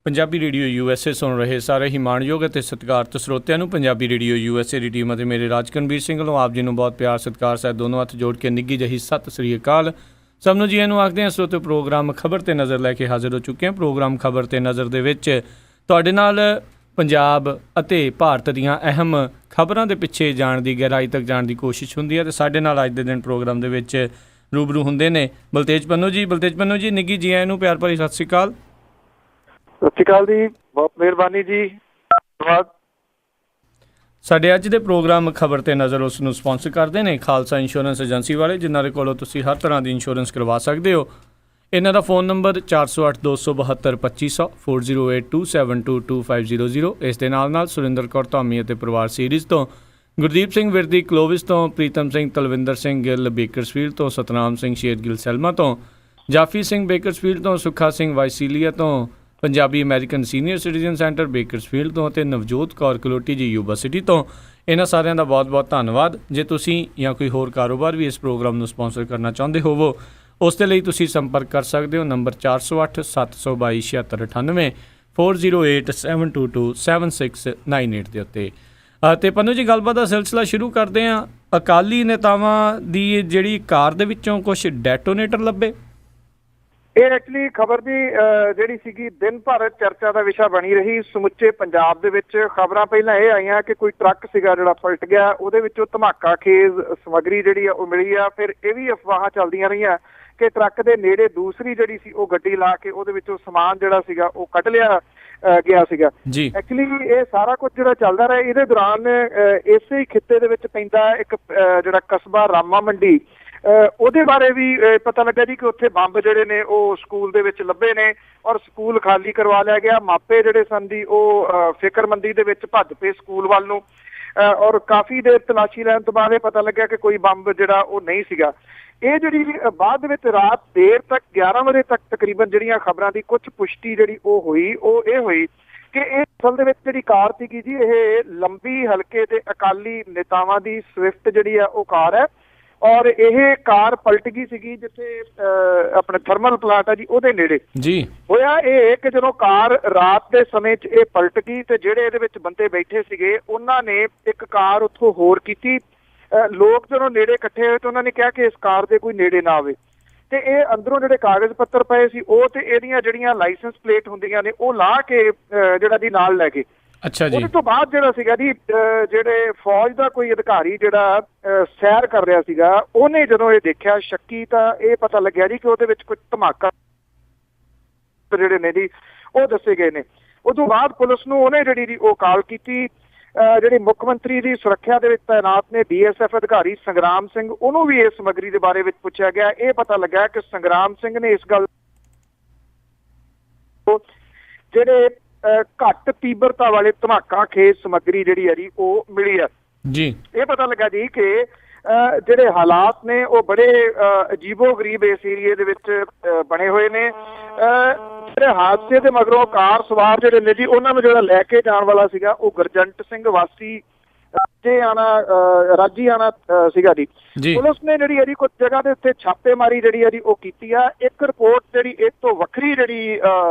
Punjabi radio USA ਸੁਣ ਰਹੇ ਸਾਰੇ ਹੀ ਮਾਣਯੋਗ ਅਤੇ ਸਤਿਕਾਰਤ ਸਰੋਤਿਆਂ ਨੂੰ ਪੰਜਾਬੀ ਰੇਡੀਓ USA ਦੀ ਟੀਮ ਅਤੇ ਮੇਰੇ ਰਾਜਕਨਵੀਰ ਸਿੰਘ ਵੱਲੋਂ ਆਪ ਜੀ ਨੂੰ ਬਹੁਤ ਪਿਆਰ ਸਤਿਕਾਰ ਸਹਿਤ ਦੋਨੋਂ ਹੱਥ ਜੋੜ ਕੇ ਨਿੱਘੀ ਜਿਹੀ ਸਤਿ ਸ੍ਰੀ ਅਕਾਲ। ਸਭ ਨੂੰ ਜੀ ਇਹਨੂੰ ਆਖਦੇ ਹਾਂ। ਸਰੋਤਿਓ, ਪ੍ਰੋਗਰਾਮ ਖਬਰ 'ਤੇ ਨਜ਼ਰ ਲੈ ਕੇ ਹਾਜ਼ਰ ਹੋ ਚੁੱਕੇ ਹਾਂ। ਪ੍ਰੋਗਰਾਮ ਖਬਰ 'ਤੇ ਨਜ਼ਰ ਦੇ ਵਿੱਚ ਤੁਹਾਡੇ ਨਾਲ ਪੰਜਾਬ ਅਤੇ ਭਾਰਤ ਦੀਆਂ ਅਹਿਮ ਖਬਰਾਂ ਦੇ ਪਿੱਛੇ ਜਾਣ ਦੀ, ਗਹਿਰਾਈ ਤੱਕ ਜਾਣ ਦੀ ਕੋਸ਼ਿਸ਼ ਹੁੰਦੀ ਹੈ ਅਤੇ ਸਾਡੇ ਨਾਲ ਅੱਜ ਦੇ ਦਿਨ ਪ੍ਰੋਗਰਾਮ ਦੇ ਵਿੱਚ ਰੂਬਰੂ ਹੁੰਦੇ ਨੇ ਬਲਤੇਜ ਪੰਨੂ ਜੀ। ਬਲਤੇਜ ਪੰਨੂ ਜੀ, ਨਿੱਘੀ ਜੀ ਆਇਆਂ ਨੂੰ ਪਿਆਰ ਭਰੀ ਸਤਿ ਸ੍ਰੀ ਅਕਾਲ। ਸਤਿ ਸ਼੍ਰੀ ਅਕਾਲ ਜੀ, ਬਹੁਤ ਮਿਹਰਬਾਨੀ ਜੀ, ਧੰਨਵਾਦ। ਸਾਡੇ ਅੱਜ ਦੇ ਪ੍ਰੋਗਰਾਮ ਖਬਰ 'ਤੇ ਨਜ਼ਰ ਉਸ ਨੂੰ ਸਪਾਂਸਰ ਕਰਦੇ ਨੇ ਖਾਲਸਾ ਇੰਸ਼ੋਰੈਂਸ ਏਜੰਸੀ ਵਾਲੇ, ਜਿਨ੍ਹਾਂ ਦੇ ਕੋਲੋਂ ਤੁਸੀਂ ਹਰ ਤਰ੍ਹਾਂ ਦੀ ਇੰਸ਼ੋਰੈਂਸ ਕਰਵਾ ਸਕਦੇ ਹੋ। ਇਹਨਾਂ ਦਾ ਫ਼ੋਨ ਨੰਬਰ 4082722500 4082722500। ਇਸ ਦੇ ਨਾਲ ਸੁਰਿੰਦਰ ਕੌਰ ਧਾਮੀ ਅਤੇ ਪਰਿਵਾਰ ਸੀਰੀਜ਼ ਤੋਂ, ਗੁਰਦੀਪ ਸਿੰਘ ਵਿਰਦੀ ਕਲੋਵਿਸ ਤੋਂ, ਪ੍ਰੀਤਮ ਸਿੰਘ ਤਲਵਿੰਦਰ ਸਿੰਘ ਗਿੱਲ ਬੇਕਰਸਫੀਲਡ ਤੋਂ, ਸਤਨਾਮ ਸਿੰਘ ਸ਼ੇਰਗਿੱਲ ਸੈਲਮਾ ਤੋਂ, ਜਾਫੀ ਸਿੰਘ ਬੇਕਰਸਫੀਲਡ ਤੋਂ, ਸੁੱਖਾ ਸਿੰਘ ਵਾਈਸੀਲੀਆ ਤੋਂ, Punjabi American senior citizen centre Bakersfield ਤੋਂ ਅਤੇ ਨਵਜੋਤ ਕੌਰ ਕਲੋਟੀ ਜੀ ਯੂਬਾ ਸਿਟੀ ਤੋਂ। ਇਹਨਾਂ ਸਾਰਿਆਂ ਦਾ ਬਹੁਤ ਬਹੁਤ ਧੰਨਵਾਦ। ਜੇ ਤੁਸੀਂ ਜਾਂ ਕੋਈ ਹੋਰ ਕਾਰੋਬਾਰ ਵੀ ਇਸ ਪ੍ਰੋਗਰਾਮ ਨੂੰ ਸਪਾਂਸਰ ਕਰਨਾ ਚਾਹੁੰਦੇ ਹੋਵੋ, ਉਸ ਦੇ ਲਈ ਤੁਸੀਂ ਸੰਪਰਕ ਕਰ ਸਕਦੇ ਹੋ ਨੰਬਰ 4087227698 4087227698 ਦੇ ਉੱਤੇ। ਅਤੇ ਪੰਨੂ ਜੀ, ਗੱਲਬਾਤ ਦਾ ਸਿਲਸਿਲਾ ਸ਼ੁਰੂ ਕਰਦੇ ਹਾਂ। ਅਕਾਲੀ ਨੇਤਾਵਾਂ ਦੀ ਜਿਹੜੀ ਕਾਰ ਦੇ ਵਿੱਚੋਂ ਕੁਝ ਡੈਟੋਨੇਟਰ ਲੱਭੇ। ਇਹ ਐਕਚੁਅਲੀ ਖਬਰ ਦੀ ਜਿਹੜੀ ਸੀਗੀ ਦਿਨ ਭਰ ਚਰਚਾ ਦਾ ਵਿਸ਼ਾ ਬਣੀ ਰਹੀ ਸਮੁੱਚੇ ਪੰਜਾਬ ਦੇ ਵਿੱਚ। ਖਬਰਾਂ ਪਹਿਲਾਂ ਇਹ ਆਈਆਂ ਕਿ ਕੋਈ ਟਰੱਕ ਸੀਗਾ ਜਿਹੜਾ ਪਲਟ ਗਿਆ, ਉਹਦੇ ਵਿੱਚੋਂ ਧਮਾਕਾ ਖੇਜ਼ ਸਮੱਗਰੀ ਜਿਹੜੀ ਆ ਉਹ ਮਿਲੀ ਆ। ਫਿਰ ਇਹ ਵੀ ਅਫਵਾਹਾਂ ਚੱਲਦੀਆਂ ਰਹੀਆਂ ਕਿ ਟਰੱਕ ਦੇ ਨੇੜੇ ਦੂਸਰੀ ਜਿਹੜੀ ਸੀ ਉਹ ਗੱਡੀ ਲਾ ਕੇ ਉਹਦੇ ਵਿੱਚੋਂ ਸਮਾਨ ਜਿਹੜਾ ਸੀਗਾ ਉਹ ਕੱਢ ਲਿਆ ਗਿਆ ਸੀਗਾ ਜੀ। ਐਕਚੁਅਲੀ ਇਹ ਸਾਰਾ ਕੁਝ ਜਿਹੜਾ ਚੱਲਦਾ ਰਿਹਾ, ਇਹਦੇ ਦੌਰਾਨ ਇਸੇ ਹੀ ਖਿੱਤੇ ਦੇ ਵਿੱਚ ਪੈਂਦਾ ਇੱਕ ਜਿਹੜਾ ਕਸਬਾ ਰਾਮਾ ਮੰਡੀ, ਉਹਦੇ ਬਾਰੇ ਵੀ ਪਤਾ ਲੱਗਾ ਜੀ ਕਿ ਉੱਥੇ ਬੰਬ ਜਿਹੜੇ ਨੇ ਉਹ ਸਕੂਲ ਦੇ ਵਿੱਚ ਲੱਭੇ ਨੇ ਔਰ ਸਕੂਲ ਖਾਲੀ ਕਰਵਾ ਲਿਆ ਗਿਆ। ਮਾਪੇ ਜਿਹੜੇ ਸਨ ਦੀ ਉਹ ਫਿਕਰਮੰਦੀ ਦੇ ਵਿੱਚ ਭੱਜ ਪਏ ਸਕੂਲ ਵੱਲ ਨੂੰ ਔਰ ਕਾਫੀ ਦੇਰ ਤਲਾਸ਼ੀ ਲੈਣ ਤੋਂ ਬਾਅਦ ਇਹ ਪਤਾ ਲੱਗਿਆ ਕਿ ਕੋਈ ਬੰਬ ਜਿਹੜਾ ਉਹ ਨਹੀਂ ਸੀਗਾ। ਇਹ ਜਿਹੜੀ ਬਾਅਦ ਦੇ ਵਿੱਚ ਰਾਤ ਦੇਰ ਤੱਕ 11 ਵਜੇ ਤੱਕ ਤਕਰੀਬਨ ਜਿਹੜੀਆਂ ਖਬਰਾਂ ਦੀ ਕੁਝ ਪੁਸ਼ਟੀ ਜਿਹੜੀ ਉਹ ਹੋਈ, ਉਹ ਇਹ ਹੋਈ ਕਿ ਇਹ ਅਸਲ ਦੇ ਵਿੱਚ ਜਿਹੜੀ ਕਾਰ ਸੀਗੀ ਜੀ, ਇਹ ਲੰਬੀ ਹਲਕੇ ਦੇ ਅਕਾਲੀ ਨੇਤਾਵਾਂ ਦੀ ਸਵਿਫਟ ਜਿਹੜੀ ਆ ਉਹ ਕਾਰ ਹੈ ਔਰ ਇਹ ਕਾਰ ਪਲਟ ਗਈ ਸੀਗੀ ਜਿੱਥੇ ਆਪਣੇ ਥਰਮਲ ਪਲਾਂਟ ਆ ਜੀ ਉਹਦੇ ਨੇੜੇ ਜੀ ਹੋਇਆ ਇਹ ਕਿ ਜਦੋਂ ਕਾਰ ਰਾਤ ਦੇ ਸਮੇਂ 'ਚ ਇਹ ਪਲਟ ਗਈ ਤੇ ਜਿਹੜੇ ਇਹਦੇ ਵਿੱਚ ਬੰਦੇ ਬੈਠੇ ਸੀਗੇ ਉਹਨਾਂ ਨੇ ਇੱਕ ਕਾਰ ਉੱਥੋਂ ਹੋਰ ਕੀਤੀ। ਲੋਕ ਜਦੋਂ ਨੇੜੇ ਇਕੱਠੇ ਹੋਏ ਤਾਂ ਉਹਨਾਂ ਨੇ ਕਿਹਾ ਕਿ ਇਸ ਕਾਰ ਦੇ ਕੋਈ ਨੇੜੇ ਨਾ ਆਵੇ ਤੇ ਇਹ ਅੰਦਰੋਂ ਜਿਹੜੇ ਕਾਗਜ਼ ਪੱਤਰ ਪਏ ਸੀ ਉਹ ਤੇ ਇਹਦੀਆਂ ਜਿਹੜੀਆਂ ਲਾਇਸੈਂਸ ਪਲੇਟ ਹੁੰਦੀਆਂ ਨੇ ਉਹ ਲਾ ਕੇ ਜਿਹੜਾ ਦੀ ਨਾਲ ਲੈ ਗਏ। ਅੱਛਾ ਜੀ। ਉਹਦੇ ਤੋਂ ਬਾਅਦ ਜਿਹੜਾ ਸੀਗਾ ਜੀ, ਜਿਹੜੇ ਫੌਜ ਦਾ ਕੋਈ ਅਧਿਕਾਰੀ ਜਿਹੜਾ ਸੈਰ ਕਰ ਰਿਹਾ ਸੀਗਾ, ਉਹਨੇ ਜਦੋਂ ਇਹ ਦੇਖਿਆ ਸ਼ੱਕੀ ਤਾਂ ਇਹ ਪਤਾ ਲੱਗਿਆ ਜੀ ਕਿ ਉਹਦੇ ਵਿੱਚ ਕੁਝ ਧਮਾਕਾ ਜਿਹੜੇ ਨੇ ਜੀ ਉਹ ਦੱਸੇ ਗਏ ਨੇ। ਉਹ ਤੋਂ ਬਾਅਦ ਪੁਲਿਸ ਨੂੰ ਉਹਨੇ ਜਿਹੜੀ ਜੀ ਉਹ ਕਾਲ ਕੀਤੀ। ਜਿਹੜੀ ਮੁੱਖ ਮੰਤਰੀ ਦੀ ਸੁਰੱਖਿਆ ਦੇ ਵਿੱਚ ਤਾਇਨਾਤ ਨੇ BSF ਅਧਿਕਾਰੀ ਸੰਗਰਾਮ ਸਿੰਘ, ਉਹਨੂੰ ਵੀ ਇਸ ਸਮੱਗਰੀ ਦੇ ਬਾਰੇ ਵਿੱਚ ਪੁੱਛਿਆ ਗਿਆ। ਇਹ ਪਤਾ ਲੱਗਾ ਕਿ ਸੰਗਰਾਮ ਸਿੰਘ ਨੇ ਇਸ ਗੱਲ ਜਿਹੜੇ ਘੱਟ ਤੀਬਰਤਾ ਵਾਲੇ ਧਮਾਕਾ ਖੇਜ਼ ਸਮੱਗਰੀ ਜਿਹੜੀ ਹੈ ਜੀ ਉਹ ਮਿਲੀ ਹੈ ਜੀ। ਇਹ ਪਤਾ ਲੱਗਾ ਜੀ ਕਿ ਜਿਹੜੇ ਹਾਲਾਤ ਨੇ ਉਹ ਬੜੇ ਅਜੀਬੋ ਗਰੀਬ ਇਸ ਏਰੀਏ ਦੇ ਵਿੱਚ ਬਣੇ ਹੋਏ ਨੇ। ਜਿਹੜੇ ਹਾਦਸੇ ਦੇ ਮਗਰੋਂ ਕਾਰ ਸਵਾਰ ਜਿਹੜੇ ਨੇ ਜੀ ਉਹਨਾਂ ਨੂੰ ਜਿਹੜਾ ਲੈ ਕੇ ਜਾਣ ਵਾਲਾ ਸੀਗਾ ਉਹ ਗੁਰਜੰਟ ਸਿੰਘ ਵਾਸੀ ਰਾਜੀਆਣਾ ਸੀਗਾ ਜੀ। ਪੁਲਿਸ ਨੇ ਜਿਹੜੀ ਹੈ ਜੀ ਕੁਝ ਜਗ੍ਹਾ ਦੇ ਉੱਤੇ ਛਾਪੇਮਾਰੀ ਜਿਹੜੀ ਹੈ ਜੀ ਉਹ ਕੀਤੀ ਆ। ਇੱਕ ਰਿਪੋਰਟ ਜਿਹੜੀ ਇਹ ਤੋਂ ਵੱਖਰੀ ਜਿਹੜੀ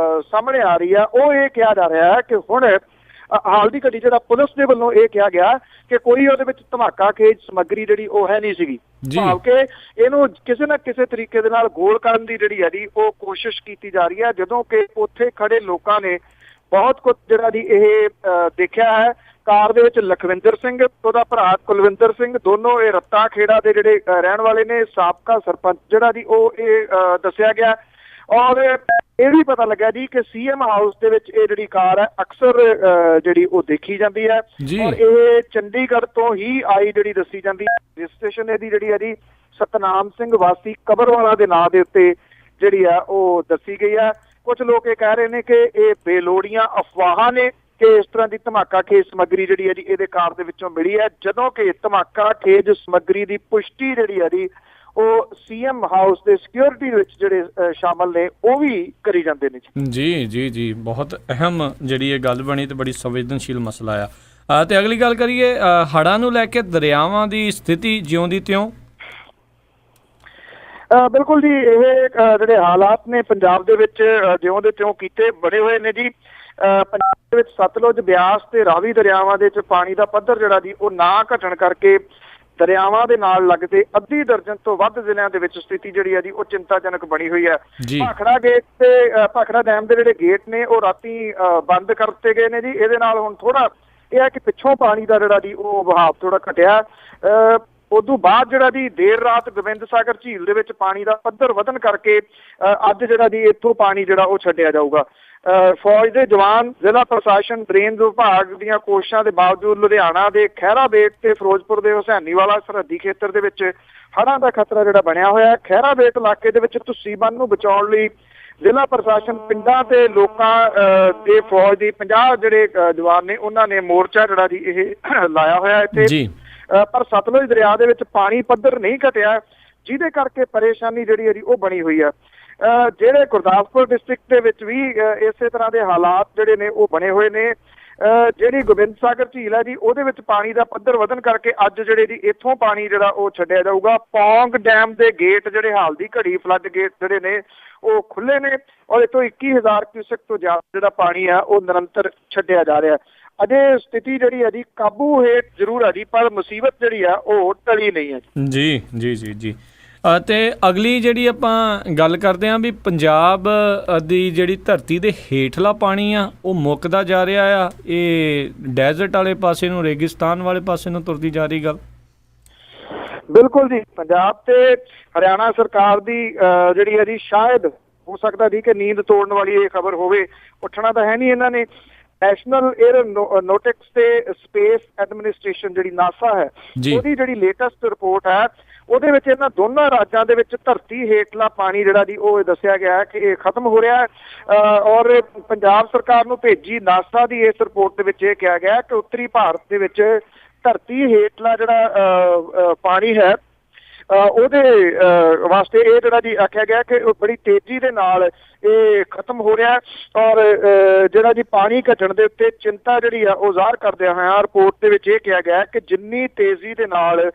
ਸਾਹਮਣੇ ਆ ਰਹੀ ਆ, ਉਹ ਇਹ ਕਿਹਾ ਜਾ ਰਿਹਾ ਹੈ ਕਿ ਹੁਣ ਹਾਲ ਦੀ ਘੜੀ ਜਿਹੜਾ ਪੁਲਿਸ ਦੇ ਵੱਲੋਂ ਇਹ ਕਿਹਾ ਗਿਆ ਕਿ ਕੋਈ ਉਹਦੇ ਵਿੱਚ ਧਮਾਕਾ ਖੇਜ ਸਮੱਗਰੀ ਜਿਹੜੀ ਉਹ ਹੈ ਨਹੀਂ ਸੀਗੀ, ਭਾਵ ਕਿ ਇਹਨੂੰ ਕਿਸੇ ਨਾ ਕਿਸੇ ਤਰੀਕੇ ਦੇ ਨਾਲ ਗੋਲ ਕਰਨ ਦੀ ਜਿਹੜੀ ਹੈ ਜੀ ਉਹ ਕੋਸ਼ਿਸ਼ ਕੀਤੀ ਜਾ ਰਹੀ ਹੈ। ਜਦੋਂ ਕਿ ਉੱਥੇ ਖੜੇ ਲੋਕਾਂ ਨੇ ਬਹੁਤ ਕੁਝ ਜਿਹੜਾ ਜੀ ਇਹ ਦੇਖਿਆ ਹੈ। ਕਾਰ ਦੇ ਵਿੱਚ ਲਖਵਿੰਦਰ ਸਿੰਘ, ਉਹਦਾ ਭਰਾ ਕੁਲਵਿੰਦਰ ਸਿੰਘ, ਦੋਨੋਂ ਇਹ ਰੱਤਾ ਖੇੜਾ ਦੇ ਜਿਹੜੇ ਰਹਿਣ ਵਾਲੇ ਨੇ। ਸਾਬਕਾ ਸਰਪੰਚ ਜਿਹੜਾ ਜੀ ਉਹ ਇਹ ਦੱਸਿਆ ਗਿਆ ਔਰ ਇਹ ਵੀ ਪਤਾ ਲੱਗਿਆ ਜੀ ਕਿ CM ਹਾਊਸ ਦੇ ਵਿੱਚ ਇਹ ਜਿਹੜੀ ਕਾਰ ਹੈ ਅਕਸਰ ਜਿਹੜੀ ਉਹ ਦੇਖੀ ਜਾਂਦੀ ਹੈ ਔਰ ਇਹ ਚੰਡੀਗੜ੍ਹ ਤੋਂ ਹੀ ਆਈ ਜਿਹੜੀ ਦੱਸੀ ਜਾਂਦੀ ਹੈ। ਰਜਿਸਟ੍ਰੇਸ਼ਨ ਇਹਦੀ ਜਿਹੜੀ ਹੈ ਜੀ ਸਤਨਾਮ ਸਿੰਘ ਵਾਸੀ ਕਬਰਵਾਲਾ ਦੇ ਨਾਂ ਦੇ ਉੱਤੇ ਜਿਹੜੀ ਆ ਉਹ ਦੱਸੀ ਗਈ ਹੈ। ਕੁਝ ਲੋਕ ਇਹ ਕਹਿ ਰਹੇ ਨੇ ਕਿ ਇਹ ਬੇਲੋੜੀਆਂ ਅਫਵਾਹਾਂ ਨੇ ਕਿ ਇਸ ਤਰ੍ਹਾਂ ਦੀ ਧਮਾਕਾ ਖੇਜ ਸਮੱਗਰੀ ਜਿਹੜੀ ਹੈ ਜੀ ਇਹਦੇ ਕਾਰ ਦੇ ਵਿੱਚੋਂ ਮਿਲੀ ਹੈ, ਜਦੋਂ ਕਿ ਧਮਾਕਾ ਖੇਜ ਸਮੱਗਰੀ ਦੀ ਪੁਸ਼ਟੀ ਜਿਹੜੀ ਹੈ ਜੀ ਉਹ CM ਹਾਊਸ ਦੇ ਸਿਕਿਉਰਿਟੀ ਵਿੱਚ ਜਿਹੜੇ ਸ਼ਾਮਲ ਨੇ ਉਹ ਵੀ ਕਰੀ ਜਾਂਦੇ ਨੇ ਜੀ। ਜੀ ਜੀ, ਬਹੁਤ ਅਹਿਮ ਜਿਹੜੀ ਇਹ ਗੱਲ ਬਣੀ ਤੇ ਬੜੀ ਸੰਵੇਦਨਸ਼ੀਲ ਮਸਲਾ ਆ। ਤੇ ਅਗਲੀ ਗੱਲ ਕਰੀਏ ਹੜ੍ਹਾਂ ਨੂੰ ਲੈ ਕੇ ਦਰਿਆਵਾਂ ਦੀ ਸਥਿਤੀ ਜਿਉਂ ਦੀ ਤਿਉਂ। ਬਿਲਕੁਲ ਜੀ, ਇਹ ਜਿਹੜੇ ਹਾਲਾਤ ਨੇ ਪੰਜਾਬ ਦੇ ਵਿੱਚ ਜਿਉਂ ਦੇ ਤਿਉਂ ਕੀਤੇ ਬਣੇ ਹੋਏ ਨੇ ਜੀ। ਪੰਜਾਬ ਦੇ ਵਿੱਚ ਸਤਲੁਜ, ਬਿਆਸ ਤੇ ਰਾਵੀ ਦਰਿਆਵਾਂ ਦੇ ਵਿੱਚ ਪਾਣੀ ਦਾ ਪੱਧਰ ਜਿਹੜਾ ਜੀ ਉਹ ਨਾ ਘਟਣ ਕਰਕੇ ਦਰਿਆਵਾਂ ਦੇ ਨਾਲ ਲੱਗਦੇ ਅੱਧੀ ਦਰਜਨ ਤੋਂ ਵੱਧ ਜ਼ਿਲ੍ਹਿਆਂ ਦੇ ਵਿੱਚ ਸਥਿਤੀ ਜਿਹੜੀ ਹੈ ਜੀ ਉਹ ਚਿੰਤਾਜਨਕ ਬਣੀ ਹੋਈ ਹੈ। ਭਾਖੜਾ ਗੇਟ ਤੇ ਭਾਖੜਾ ਡੈਮ ਦੇ ਜਿਹੜੇ ਗੇਟ ਨੇ ਉਹ ਰਾਤੀ ਬੰਦ ਕਰ ਦਿੱਤੇ ਗਏ ਨੇ ਜੀ। ਇਹਦੇ ਨਾਲ ਹੁਣ ਥੋੜਾ ਇਹ ਹੈ ਕਿ ਪਿੱਛੋਂ ਪਾਣੀ ਦਾ ਜਿਹੜਾ ਜੀ ਉਹ ਵਹਾਅ ਥੋੜਾ ਘਟਿਆ। ਉਦੋਂ ਬਾਅਦ ਜਿਹੜਾ ਜੀ ਦੇਰ ਰਾਤ ਗੋਬਿੰਦ ਸਾਗਰ ਝੀਲ ਦੇ ਵਿੱਚ ਪਾਣੀ ਦਾ ਪੱਧਰ ਵਧਣ ਕਰਕੇ ਅੱਜ ਜਿਹੜਾ ਜੀ ਇੱਥੋਂ ਪਾਣੀ ਜਿਹੜਾ ਉਹ ਛੱਡਿਆ ਜਾਊਗਾ। ਫੌਜ ਦੇ ਜਵਾਨ, ਜ਼ਿਲ੍ਹਾ ਪ੍ਰਸ਼ਾਸਨ, ਡਰੇਨ ਵਿਭਾਗ ਦੀਆਂ ਕੋਸ਼ਿਸ਼ਾਂ ਦੇ ਬਾਵਜੂਦ ਲੁਧਿਆਣਾ ਦੇ ਖਹਿਰਾ ਬੇਟ ਤੇ ਫਿਰੋਜ਼ਪੁਰ ਦੇ ਹੁਸੈਨੀਵਾਲਾ ਸਰਹੱਦੀ ਖੇਤਰ ਦੇ ਵਿੱਚ ਹੜ੍ਹਾਂ ਦਾ ਖਤਰਾ ਜਿਹੜਾ ਬਣਿਆ ਹੋਇਆ ਹੈ। ਖਹਿਰਾ ਬੇਟ ਇਲਾਕੇ ਦੇ ਵਿੱਚ ਧੁੱਸੀ ਬੰਨ੍ਹ ਨੂੰ ਬਚਾਉਣ ਲਈ ਜ਼ਿਲ੍ਹਾ ਪ੍ਰਸ਼ਾਸਨ, ਪਿੰਡਾਂ ਤੇ ਲੋਕਾਂ ਦੇ ਫੌਜ ਦੀ 50 ਜਿਹੜੇ ਜਵਾਨ ਨੇ ਉਹਨਾਂ ਨੇ ਮੋਰਚਾ ਜਿਹੜਾ ਜੀ ਇਹ ਲਾਇਆ ਹੋਇਆ ਇੱਥੇ। ਪਰ ਸਤਲੁਜ ਦਰਿਆ ਦੇ ਵਿੱਚ ਪਾਣੀ ਪੱਧਰ ਨਹੀਂ ਘਟਿਆ, ਜਿਹਦੇ ਕਰਕੇ ਪਰੇਸ਼ਾਨੀ ਜਿਹੜੀ ਹੈ ਉਹ ਬਣੀ ਹੋਈ ਹੈ। ਜਿਹੜੇ ਗੁਰਦਾਸਪੁਰ ਡਿਸਟ੍ਰਿਕਟ ਦੇ ਵਿੱਚ ਵੀ ਇਸੇ ਤਰ੍ਹਾਂ ਦੇ ਹਾਲਾਤ ਜਿਹੜੇ ਨੇ ਉਹ ਬਣੇ ਹੋਏ ਨੇ। ਜਿਹੜੀ ਗੋਬਿੰਦ ਸਾਗਰ ਝੀਲ ਹੈ ਜੀ ਉਹਦੇ ਵਿੱਚ ਪਾਣੀ ਦਾ ਪੱਧਰ ਵਧਣ ਕਰਕੇ ਅੱਜ ਜਿਹੜੇ ਜੀ ਇੱਥੋਂ ਪਾਣੀ ਜਿਹੜਾ ਉਹ ਛੱਡਿਆ ਜਾਊਗਾ। ਪੌਂਗ ਡੈਮ ਦੇ ਗੇਟ ਜਿਹੜੇ ਹਾਲ ਦੀ ਘੜੀ ਫਲੱਡ ਗੇਟ ਜਿਹੜੇ ਨੇ ਉਹ ਖੁੱਲੇ ਨੇ ਔਰ ਇੱਥੋਂ 21,000 ਕਿਊਸੈਕ ਤੋਂ ਜ਼ਿਆਦਾ ਜਿਹੜਾ ਪਾਣੀ ਆ ਉਹ ਨਿਰੰਤਰ ਛੱਡਿਆ ਜਾ ਰਿਹਾ। ਅਜੇ ਸਥਿਤੀ ਜਿਹੜੀ ਹੈ ਜੀ ਕਾਬੂ ਹੇਠ ਜ਼ਰੂਰ ਹੈ ਜੀ, ਪਰ ਮੁਸੀਬਤ ਜਿਹੜੀ ਆ ਉਹ ਟਲੀ ਨਹੀਂ ਹੈ ਜੀ। ਜੀ ਜੀ ਜੀ ਅਤੇ ਅਗਲੀ ਜਿਹੜੀ ਆਪਾਂ ਗੱਲ ਕਰਦੇ ਹਾਂ ਵੀ ਪੰਜਾਬ ਦੀ ਜਿਹੜੀ ਧਰਤੀ ਦੇ ਹੇਠਲਾ ਪਾਣੀ ਆ ਉਹ ਮੁੱਕਦਾ ਜਾ ਰਿਹਾ ਆ। ਇਹ ਡੈਜ਼ਰਟ ਵਾਲੇ ਪਾਸੇ ਨੂੰ, ਰੇਗਿਸਤਾਨ ਵਾਲੇ ਪਾਸੇ ਨੂੰ ਤੁਰਦੀ ਜਾ ਰਹੀ ਗੱਲ। ਬਿਲਕੁਲ ਜੀ, ਪੰਜਾਬ ਤੇ ਹਰਿਆਣਾ ਸਰਕਾਰ ਦੀ ਜਿਹੜੀ ਹੈ ਜੀ ਸ਼ਾਇਦ ਹੋ ਸਕਦਾ ਜੀ ਕਿ ਨੀਂਦ ਤੋੜਨ ਵਾਲੀ ਇਹ ਖਬਰ ਹੋਵੇ। ਉੱਠਣਾ ਤਾਂ ਹੈ ਨਹੀਂ ਇਹਨਾਂ ਨੇ। ਨੈਸ਼ਨਲ ਏਅਰੋਨੌਟਿਕਸ ਤੇ ਸਪੇਸ ਐਡਮਿਨਿਸਟ੍ਰੇਸ਼ਨ ਜਿਹੜੀ ਨਾਸਾ ਹੈ ਉਹਦੀ ਜਿਹੜੀ ਲੇਟੈਸਟ ਰਿਪੋਰਟ ਹੈ ਉਹਦੇ ਵਿੱਚ ਇਹਨਾਂ ਦੋਨਾਂ ਰਾਜਾਂ ਦੇ ਵਿੱਚ ਧਰਤੀ ਹੇਠਲਾ ਪਾਣੀ ਜਿਹੜਾ ਜੀ ਉਹ ਦੱਸਿਆ ਗਿਆ ਹੈ ਕਿ ਇਹ ਖਤਮ ਹੋ ਰਿਹਾ ਹੈ। ਔਰ ਪੰਜਾਬ ਸਰਕਾਰ ਨੂੰ ਭੇਜੀ ਨਾਸਾ ਦੀ ਇਸ ਰਿਪੋਰਟ ਦੇ ਵਿੱਚ ਇਹ ਕਿਹਾ ਗਿਆ ਕਿ ਉੱਤਰੀ ਭਾਰਤ ਦੇ ਵਿੱਚ ਧਰਤੀ ਹੇਠਲਾ ਜਿਹੜਾ ਪਾਣੀ ਹੈ ਉਹਦੇ ਵਾਸਤੇ ਇਹ ਜਿਹੜਾ ਜੀ ਆਖਿਆ ਗਿਆ ਕਿ ਬੜੀ ਤੇਜ਼ੀ ਦੇ ਨਾਲ ਇਹ ਖਤਮ ਹੋ ਰਿਹਾ। ਔਰ ਜਿਹੜਾ ਜੀ ਪਾਣੀ ਘਟਣ ਦੇ ਉੱਤੇ ਚਿੰਤਾ ਜਿਹੜੀ ਆ ਉਹ ਜ਼ਾਹਰ ਕਰਦਿਆਂ ਹੋਇਆ ਰਿਪੋਰਟ ਦੇ ਵਿੱਚ ਇਹ ਕਿਹਾ ਗਿਆ ਕਿ ਜਿੰਨੀ ਤੇਜ਼ੀ ਦੇ ਨਾਲ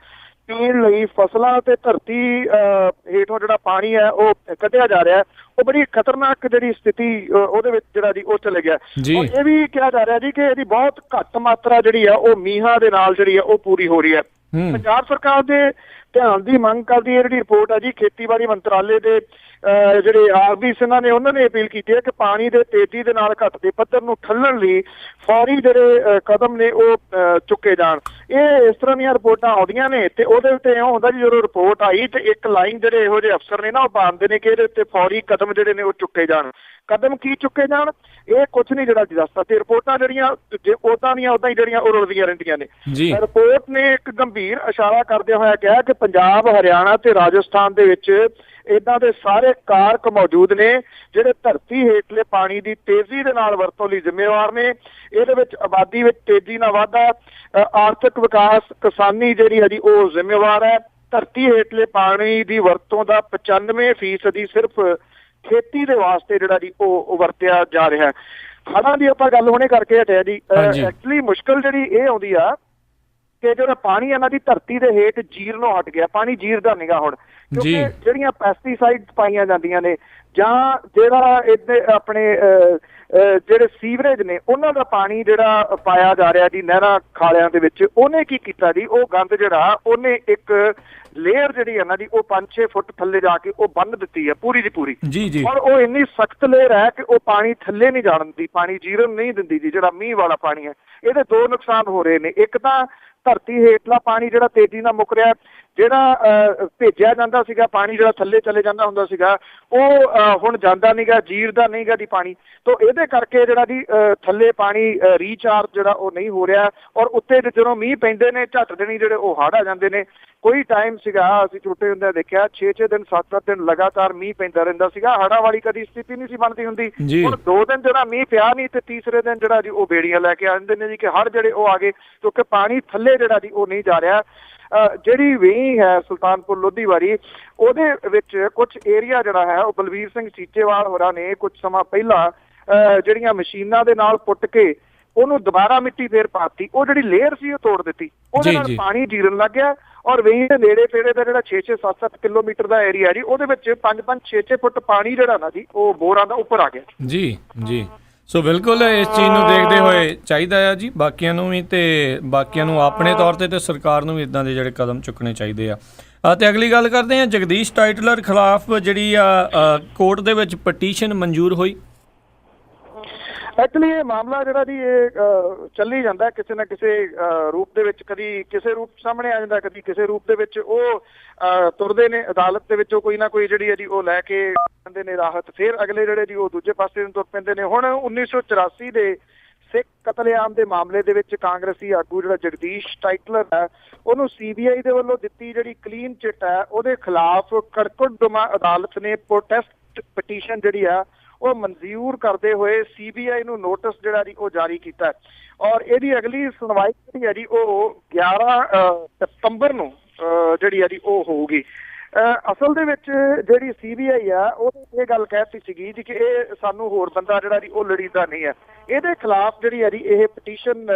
ਪੀਣ ਲਈ ਫਸਲਾਂ ਤੇ ਧਰਤੀ ਹੇਠੋਂ ਜਿਹੜਾ ਪਾਣੀ ਹੈ ਉਹ ਕੱਢਿਆ ਜਾ ਰਿਹਾ ਉਹ ਬੜੀ ਖਤਰਨਾਕ ਜਿਹੜੀ ਸਥਿਤੀ ਉਹਦੇ ਵਿੱਚ ਜਿਹੜਾ ਜੀ ਉਹ ਚਲੇ ਗਿਆ। ਇਹ ਵੀ ਕਿਹਾ ਜਾ ਰਿਹਾ ਜੀ ਕਿ ਇਹਦੀ ਬਹੁਤ ਘੱਟ ਮਾਤਰਾ ਜਿਹੜੀ ਆ ਉਹ ਮੀਂਹਾਂ ਦੇ ਨਾਲ ਜਿਹੜੀ ਆ ਉਹ ਪੂਰੀ ਹੋ ਰਹੀ ਹੈ। ਪੰਜਾਬ ਸਰਕਾਰ ਦੇ ਧਿਆਨ ਦੀ ਮੰਗ ਕਰਦੀ ਹੈ ਜਿਹੜੀ ਰਿਪੋਰਟ ਹੈ ਜੀ ਖੇਤੀਬਾੜੀ ਮੰਤਰਾਲੇ ਦੇ ਜਿਹੜੇ ਆਰਬੀ ਸਿੰਘਾਂ ਨੇ ਉਹਨਾਂ ਨੇ ਅਪੀਲ ਕੀਤੀ ਹੈ ਕਿ ਪਾਣੀ ਦੇ ਤੇਜ਼ੀ ਦੇ ਨਾਲ ਘਟਦੇ ਪੱਧਰ ਨੂੰ ਠੱਲਣ ਲਈ ਫੌਰੀ ਜਿਹੜੇ ਕਦਮ ਨੇ ਉਹ ਚੁੱਕੇ ਜਾਣ। ਇਹ ਇਸ ਤਰ੍ਹਾਂ ਦੀਆਂ ਰਿਪੋਰਟਾਂ ਆਉਂਦੀਆਂ ਨੇ ਤੇ ਉਹਦੇ ਉੱਤੇ ਇਉਂ ਹੁੰਦਾ ਜੀ ਜਦੋਂ ਰਿਪੋਰਟ ਆਈ ਤੇ ਇੱਕ ਲਾਈਨ ਜਿਹੜੇ ਇਹੋ ਜਿਹੇ ਅਫਸਰ ਨੇ ਨਾ ਉਹ ਪਾਉਂਦੇ ਨੇ ਕਿ ਇਹਦੇ ਉੱਤੇ ਫੌਰੀ ਕਦਮ ਜਿਹੜੇ ਨੇ ਉਹ ਚੁੱਕੇ ਜਾਣ। ਕਦਮ ਕੀ ਚੁੱਕੇ ਜਾਣ ਇਹ ਕੁਛ ਨਹੀਂ ਜਿਹੜਾ ਦੱਸਦਾ ਤੇ ਰਿਪੋਰਟਾਂ ਜਿਹੜੀਆਂ ਉਦਾਂ ਦੀਆਂ ਉਦਾਂ ਹੀ ਜਿਹੜੀਆਂ ਉਹ ਰੁਲਦੀਆਂ ਰਹਿੰਦੀਆਂ ਨੇ। ਰਿਪੋਰਟ ਨੇ ਇੱਕ ਗੰਭੀਰ ਇਸ਼ਾਰਾ ਕਰਦਿਆਂ ਹੋਇਆ ਕਿਹਾ ਕਿ ਪੰਜਾਬ, ਹਰਿਆਣਾ ਤੇ ਰਾਜਸਥਾਨ ਦੇ ਵਿੱਚ ਏਦਾਂ ਦੇ ਸਾਰੇ ਕਾਰਕ ਮੌਜੂਦ ਨੇ ਜਿਹੜੇ ਧਰਤੀ ਹੇਠਲੇ ਪਾਣੀ ਦੀ ਤੇਜ਼ੀ ਦੇ ਨਾਲ ਵਰਤੋਂ ਲਈ ਜ਼ਿੰਮੇਵਾਰ ਨੇ। ਇਹਦੇ ਵਿੱਚ ਆਬਾਦੀ ਵਿੱਚ ਤੇਜ਼ੀ ਨਾਲ ਵਾਧਾ, ਆਰਥਿਕ ਵਿਕਾਸ, ਕਿਸਾਨੀ ਜਿਹੜੀ ਹੈ ਜੀ ਉਹ ਜ਼ਿੰਮੇਵਾਰ ਹੈ। ਧਰਤੀ ਹੇਠਲੇ ਪਾਣੀ ਦੀ ਵਰਤੋਂ ਦਾ 95% ਸਿਰਫ ਖੇਤੀ ਦੇ ਵਾਸਤੇ ਜਿਹੜਾ ਜੀ ਉਹ ਵਰਤਿਆ ਜਾ ਰਿਹਾ। ਹੜ੍ਹਾਂ ਦੀ ਆਪਾਂ ਗੱਲ ਹੁਣੇ ਕਰਕੇ ਹਟਿਆ ਜੀ। ਐਕਚੁਅਲੀ ਮੁਸ਼ਕਲ ਜਿਹੜੀ ਇਹ ਆਉਂਦੀ ਆ ਕਿ ਜਿਹੜਾ ਪਾਣੀ ਇਹਨਾਂ ਦੀ ਧਰਤੀ ਦੇ ਹੇਠ ਜੀਰਨੋਂ ਹਟ ਗਿਆ, ਪਾਣੀ ਜੀਰਦਾ ਨੀਗਾ ਹੁਣ, ਕਿਉਂਕਿ ਜਿਹੜੀਆਂ ਪੈਸਟੀਸਾਈਡ ਪਾਈਆਂ ਜਾਂਦੀਆਂ ਨੇ ਜਾਂ ਜਿਹੜਾ ਇਹਦੇ ਆਪਣੇ ਜਿਹੜੇ ਸੀਵਰੇਜ ਨੇ ਉਹਨਾਂ ਦਾ ਪਾਣੀ ਜਿਹੜਾ ਪਾਇਆ ਜਾ ਰਿਹਾ ਜੀ ਨਹਿਰਾਂ ਖਾਲਿਆਂ ਦੇ ਵਿੱਚ, ਉਹਨੇ ਕੀ ਕੀਤਾ ਜੀ ਉਹ ਗੰਦ ਜਿਹੜਾ ਉਹਨੇ ਇੱਕ ਲੇਅਰ ਜਿਹੜੀ ਹੈ ਨਾ ਜੀ ਉਹ 5-6 ਫੁੱਟ ਥੱਲੇ ਜਾ ਕੇ ਉਹ ਬੰਨ ਦਿੱਤੀ ਹੈ ਪੂਰੀ ਦੀ ਪੂਰੀ। ਔਰ ਉਹ ਇੰਨੀ ਸਖਤ ਲੇਅਰ ਹੈ ਕਿ ਉਹ ਪਾਣੀ ਥੱਲੇ ਨਹੀਂ ਜਾਣ ਦਿੰਦੀ, ਪਾਣੀ ਜੀਰਨ ਨਹੀਂ ਦਿੰਦੀ ਜੀ ਜਿਹੜਾ ਮੀਂਹ ਵਾਲਾ ਪਾਣੀ ਹੈ। ਇਹਦੇ ਦੋ ਨੁਕਸਾਨ ਹੋ ਰਹੇ ਨੇ। ਇੱਕ ਤਾਂ ਧਰਤੀ ਹੇਠਲਾ ਪਾਣੀ ਜਿਹੜਾ ਤੇਜ਼ੀ ਨਾਲ ਮੁੱਕ ਰਿਹਾ, ਜਿਹੜਾ ਭੇਜਿਆ ਜਾਂਦਾ ਸੀਗਾ ਪਾਣੀ ਜਿਹੜਾ ਥੱਲੇ ਚਲੇ ਜਾਂਦਾ ਹੁੰਦਾ ਸੀਗਾ ਉਹ ਹੁਣ ਜਾਂਦਾ ਨਹੀਂਗਾ, ਜੀਰਦਾ ਨਹੀਂਗਾ ਦੀ ਪਾਣੀ। ਤੋਂ ਇਹਦੇ ਕਰਕੇ ਜਿਹੜਾ ਜੀ ਥੱਲੇ ਪਾਣੀ ਰੀਚਾਰਜ ਜਿਹੜਾ ਉਹ ਨਹੀਂ ਹੋ ਰਿਹਾ। ਔਰ ਉੱਤੇ ਜਦੋਂ ਮੀਂਹ ਪੈਂਦੇ ਨੇ ਝੱਟ ਦੇਣੀ ਜਿਹੜੇ ਉਹ ਹੜ੍ਹ ਆ ਜਾਂਦੇ ਨੇ। ਕੋਈ ਟਾਈਮ ਸੀਗਾ ਅਸੀਂ ਛੋਟੇ ਹੁੰਦੇ ਦੇਖਿਆ 6-6 ਦਿਨ 7-7 ਦਿਨ ਲਗਾਤਾਰ ਮੀਂਹ ਪੈਂਦਾ ਰਹਿੰਦਾ ਸੀਗਾ, ਹੜ੍ਹਾਂ ਵਾਲੀ ਕਦੀ ਸਥਿਤੀ ਨਹੀਂ ਸੀ ਬਣਦੀ ਹੁੰਦੀ। ਹੁਣ 2 ਦਿਨ ਜਿਹੜਾ ਮੀਂਹ ਪਿਆ ਨਹੀਂ ਤੇ ਤੀਸਰੇ ਦਿਨ ਜਿਹੜਾ ਜੀ ਉਹ ਬੇੜੀਆਂ ਲੈ ਕੇ ਆ ਜਾਂਦੇ ਨੇ ਜੀ ਕਿ ਹੜ੍ਹ ਜਿਹੜੇ ਉਹ ਆ ਗਏ, ਕਿਉਂਕਿ ਪਾਣੀ ਥੱਲੇ ਜਿਹੜਾ ਜੀ ਉਹ ਨਹੀਂ ਜਾ ਰਿਹਾ। ਜਿਹੜੀ ਵੇਈ ਹੈ ਸੁਲਤਾਨਪੁਰ ਲੋਧੀਵਾਰੀ ਉਹਦੇ ਵਿੱਚ ਕੁਝ ਏਰੀਆ ਜਿਹੜਾ ਹੈ ਉਹ ਬਲਵੀਰ ਸਿੰਘ ਸੀਚੇਵਾਲ ਹੋਰਾਂ ਨੇ ਕੁਝ ਸਮਾਂ ਪਹਿਲਾਂ ਜਿਹੜੀਆਂ ਮਸ਼ੀਨਾਂ ਦੇ ਨਾਲ ਪੁੱਟ ਕੇ ਉਹਨੂੰ ਦੁਬਾਰਾ ਮਿੱਟੀ ਫੇਰ ਪਾਤੀ, ਉਹ ਜਿਹੜੀ ਲੇਅਰ ਸੀ ਉਹ ਤੋੜ ਦਿੱਤੀ, ਉਹਦੇ ਨਾਲ ਪਾਣੀ ਜੀਰਨ ਲੱਗ ਗਿਆ। ਔਰ ਵੇਈ ਦੇ ਨੇੜੇ ਤੇੜੇ ਦਾ ਜਿਹੜਾ 6-6, 7-7 ਕਿਲੋਮੀਟਰ ਦਾ ਏਰੀਆ ਜੀ ਉਹਦੇ ਵਿੱਚ 5-5, 6-6 ਫੁੱਟ ਪਾਣੀ ਜਿਹੜਾ ਨਾ ਜੀ ਉਹ ਬੋਰਾਂ ਦਾ ਉੱਪਰ ਆ ਗਿਆ। ਜੀ ਜੀ ਸੋ ਬਿਲਕੁਲ ਇਸ ਚੀਜ਼ ਨੂੰ ਦੇਖਦੇ ਹੋਏ ਚਾਹੀਦਾ ਆ ਜੀ ਬਾਕੀਆਂ ਨੂੰ ਵੀ ਤੇ ਬਾਕੀਆਂ ਨੂੰ ਆਪਣੇ ਤੌਰ ਤੇ ਸਰਕਾਰ ਨੂੰ ਵੀ ਇਦਾਂ ਦੇ ਜਿਹੜੇ ਕਦਮ ਚੁੱਕਣੇ ਚਾਹੀਦੇ ਆ। ਤੇ ਅਗਲੀ ਗੱਲ ਕਰਦੇ ਹਾਂ, ਜਗਦੀਸ਼ ਟਾਈਟਲਰ ਖਿਲਾਫ ਜਿਹੜੀ ਆ ਕੋਰਟ ਦੇ ਵਿੱਚ ਪਟੀਸ਼ਨ ਮਨਜ਼ੂਰ ਹੋਈ। ਐਕਚੁਅਲੀ ਇਹ ਮਾਮਲਾ ਜਿਹੜਾ ਜੀ ਇਹ ਚੱਲੀ ਜਾਂਦਾ ਕਿਸੇ ਨਾ ਕਿਸੇ ਰੂਪ ਦੇ ਵਿੱਚ, ਕਦੀ ਕਿਸੇ ਰੂਪ ਸਾਹਮਣੇ ਆ ਜਾਂਦਾ, ਕਦੀ ਕਿਸੇ ਰੂਪ ਦੇ ਵਿੱਚ ਉਹ ਤੁਰਦੇ ਨੇ ਅਦਾਲਤ ਦੇ ਵਿੱਚੋਂ ਕੋਈ ਨਾ ਕੋਈ ਜਿਹੜੀ ਹੈ ਜੀ ਉਹ ਲੈ ਕੇ ਜਾਂਦੇ ਨੇ ਰਾਹਤ, ਫਿਰ ਅਗਲੇ ਜਿਹੜੇ ਜੀ ਉਹ ਦੂਜੇ ਪਾਸੇ ਨੂੰ ਤੁਰ ਪੈਂਦੇ ਨੇ। ਹੁਣ 1984 ਦੇ ਸਿੱਖ ਕਤਲੇਆਮ ਦੇ ਮਾਮਲੇ ਦੇ ਵਿੱਚ ਕਾਂਗਰਸੀ ਆਗੂ ਜਿਹੜਾ ਜਗਦੀਸ਼ ਟਾਈਟਲਰ ਹੈ, ਉਹਨੂੰ CBI ਦੇ ਵੱਲੋਂ ਦਿੱਤੀ ਜਿਹੜੀ ਕਲੀਨ ਚਿੱਟ ਹੈ ਉਹਦੇ ਖਿਲਾਫ ਕੜਕੜਦੁਮਾ ਅਦਾਲਤ ਨੇ ਪ੍ਰੋਟੈਸਟ ਪਟੀਸ਼ਨ ਜਿਹੜੀ ਆ ਉਹ ਮਨਜ਼ੂਰ ਕਰਦੇ ਹੋਏ CBI ਨੂੰ ਨੋਟਿਸ ਜਿਹੜਾ ਜੀ ਉਹ ਜਾਰੀ ਕੀਤਾ ਔਰ ਇਹਦੀ ਅਗਲੀ ਸੁਣਵਾਈ ਜਿਹੜੀ ਹੈ ਜੀ ਉਹ 11 ਸਤੰਬਰ ਨੂੰ ਜਿਹੜੀ ਹੈ ਜੀ ਉਹ ਹੋਊਗੀ। ਅਸਲ ਦੇ ਵਿੱਚ ਜਿਹੜੀ CBI ਆ ਉਹ ਇਹ ਗੱਲ ਕਹਿਤੀ ਸੀਗੀ ਜੀ ਕਿ ਇਹ ਸਾਨੂੰ ਹੋਰ ਬੰਦਾ ਜਿਹੜਾ ਜੀ ਉਹ ਲੜੀਂਦਾ ਨਹੀਂ ਹੈ, ਇਹਦੇ ਖਿਲਾਫ ਜਿਹੜੀ ਹੈ ਜੀ ਇਹ ਪਟੀਸ਼ਨ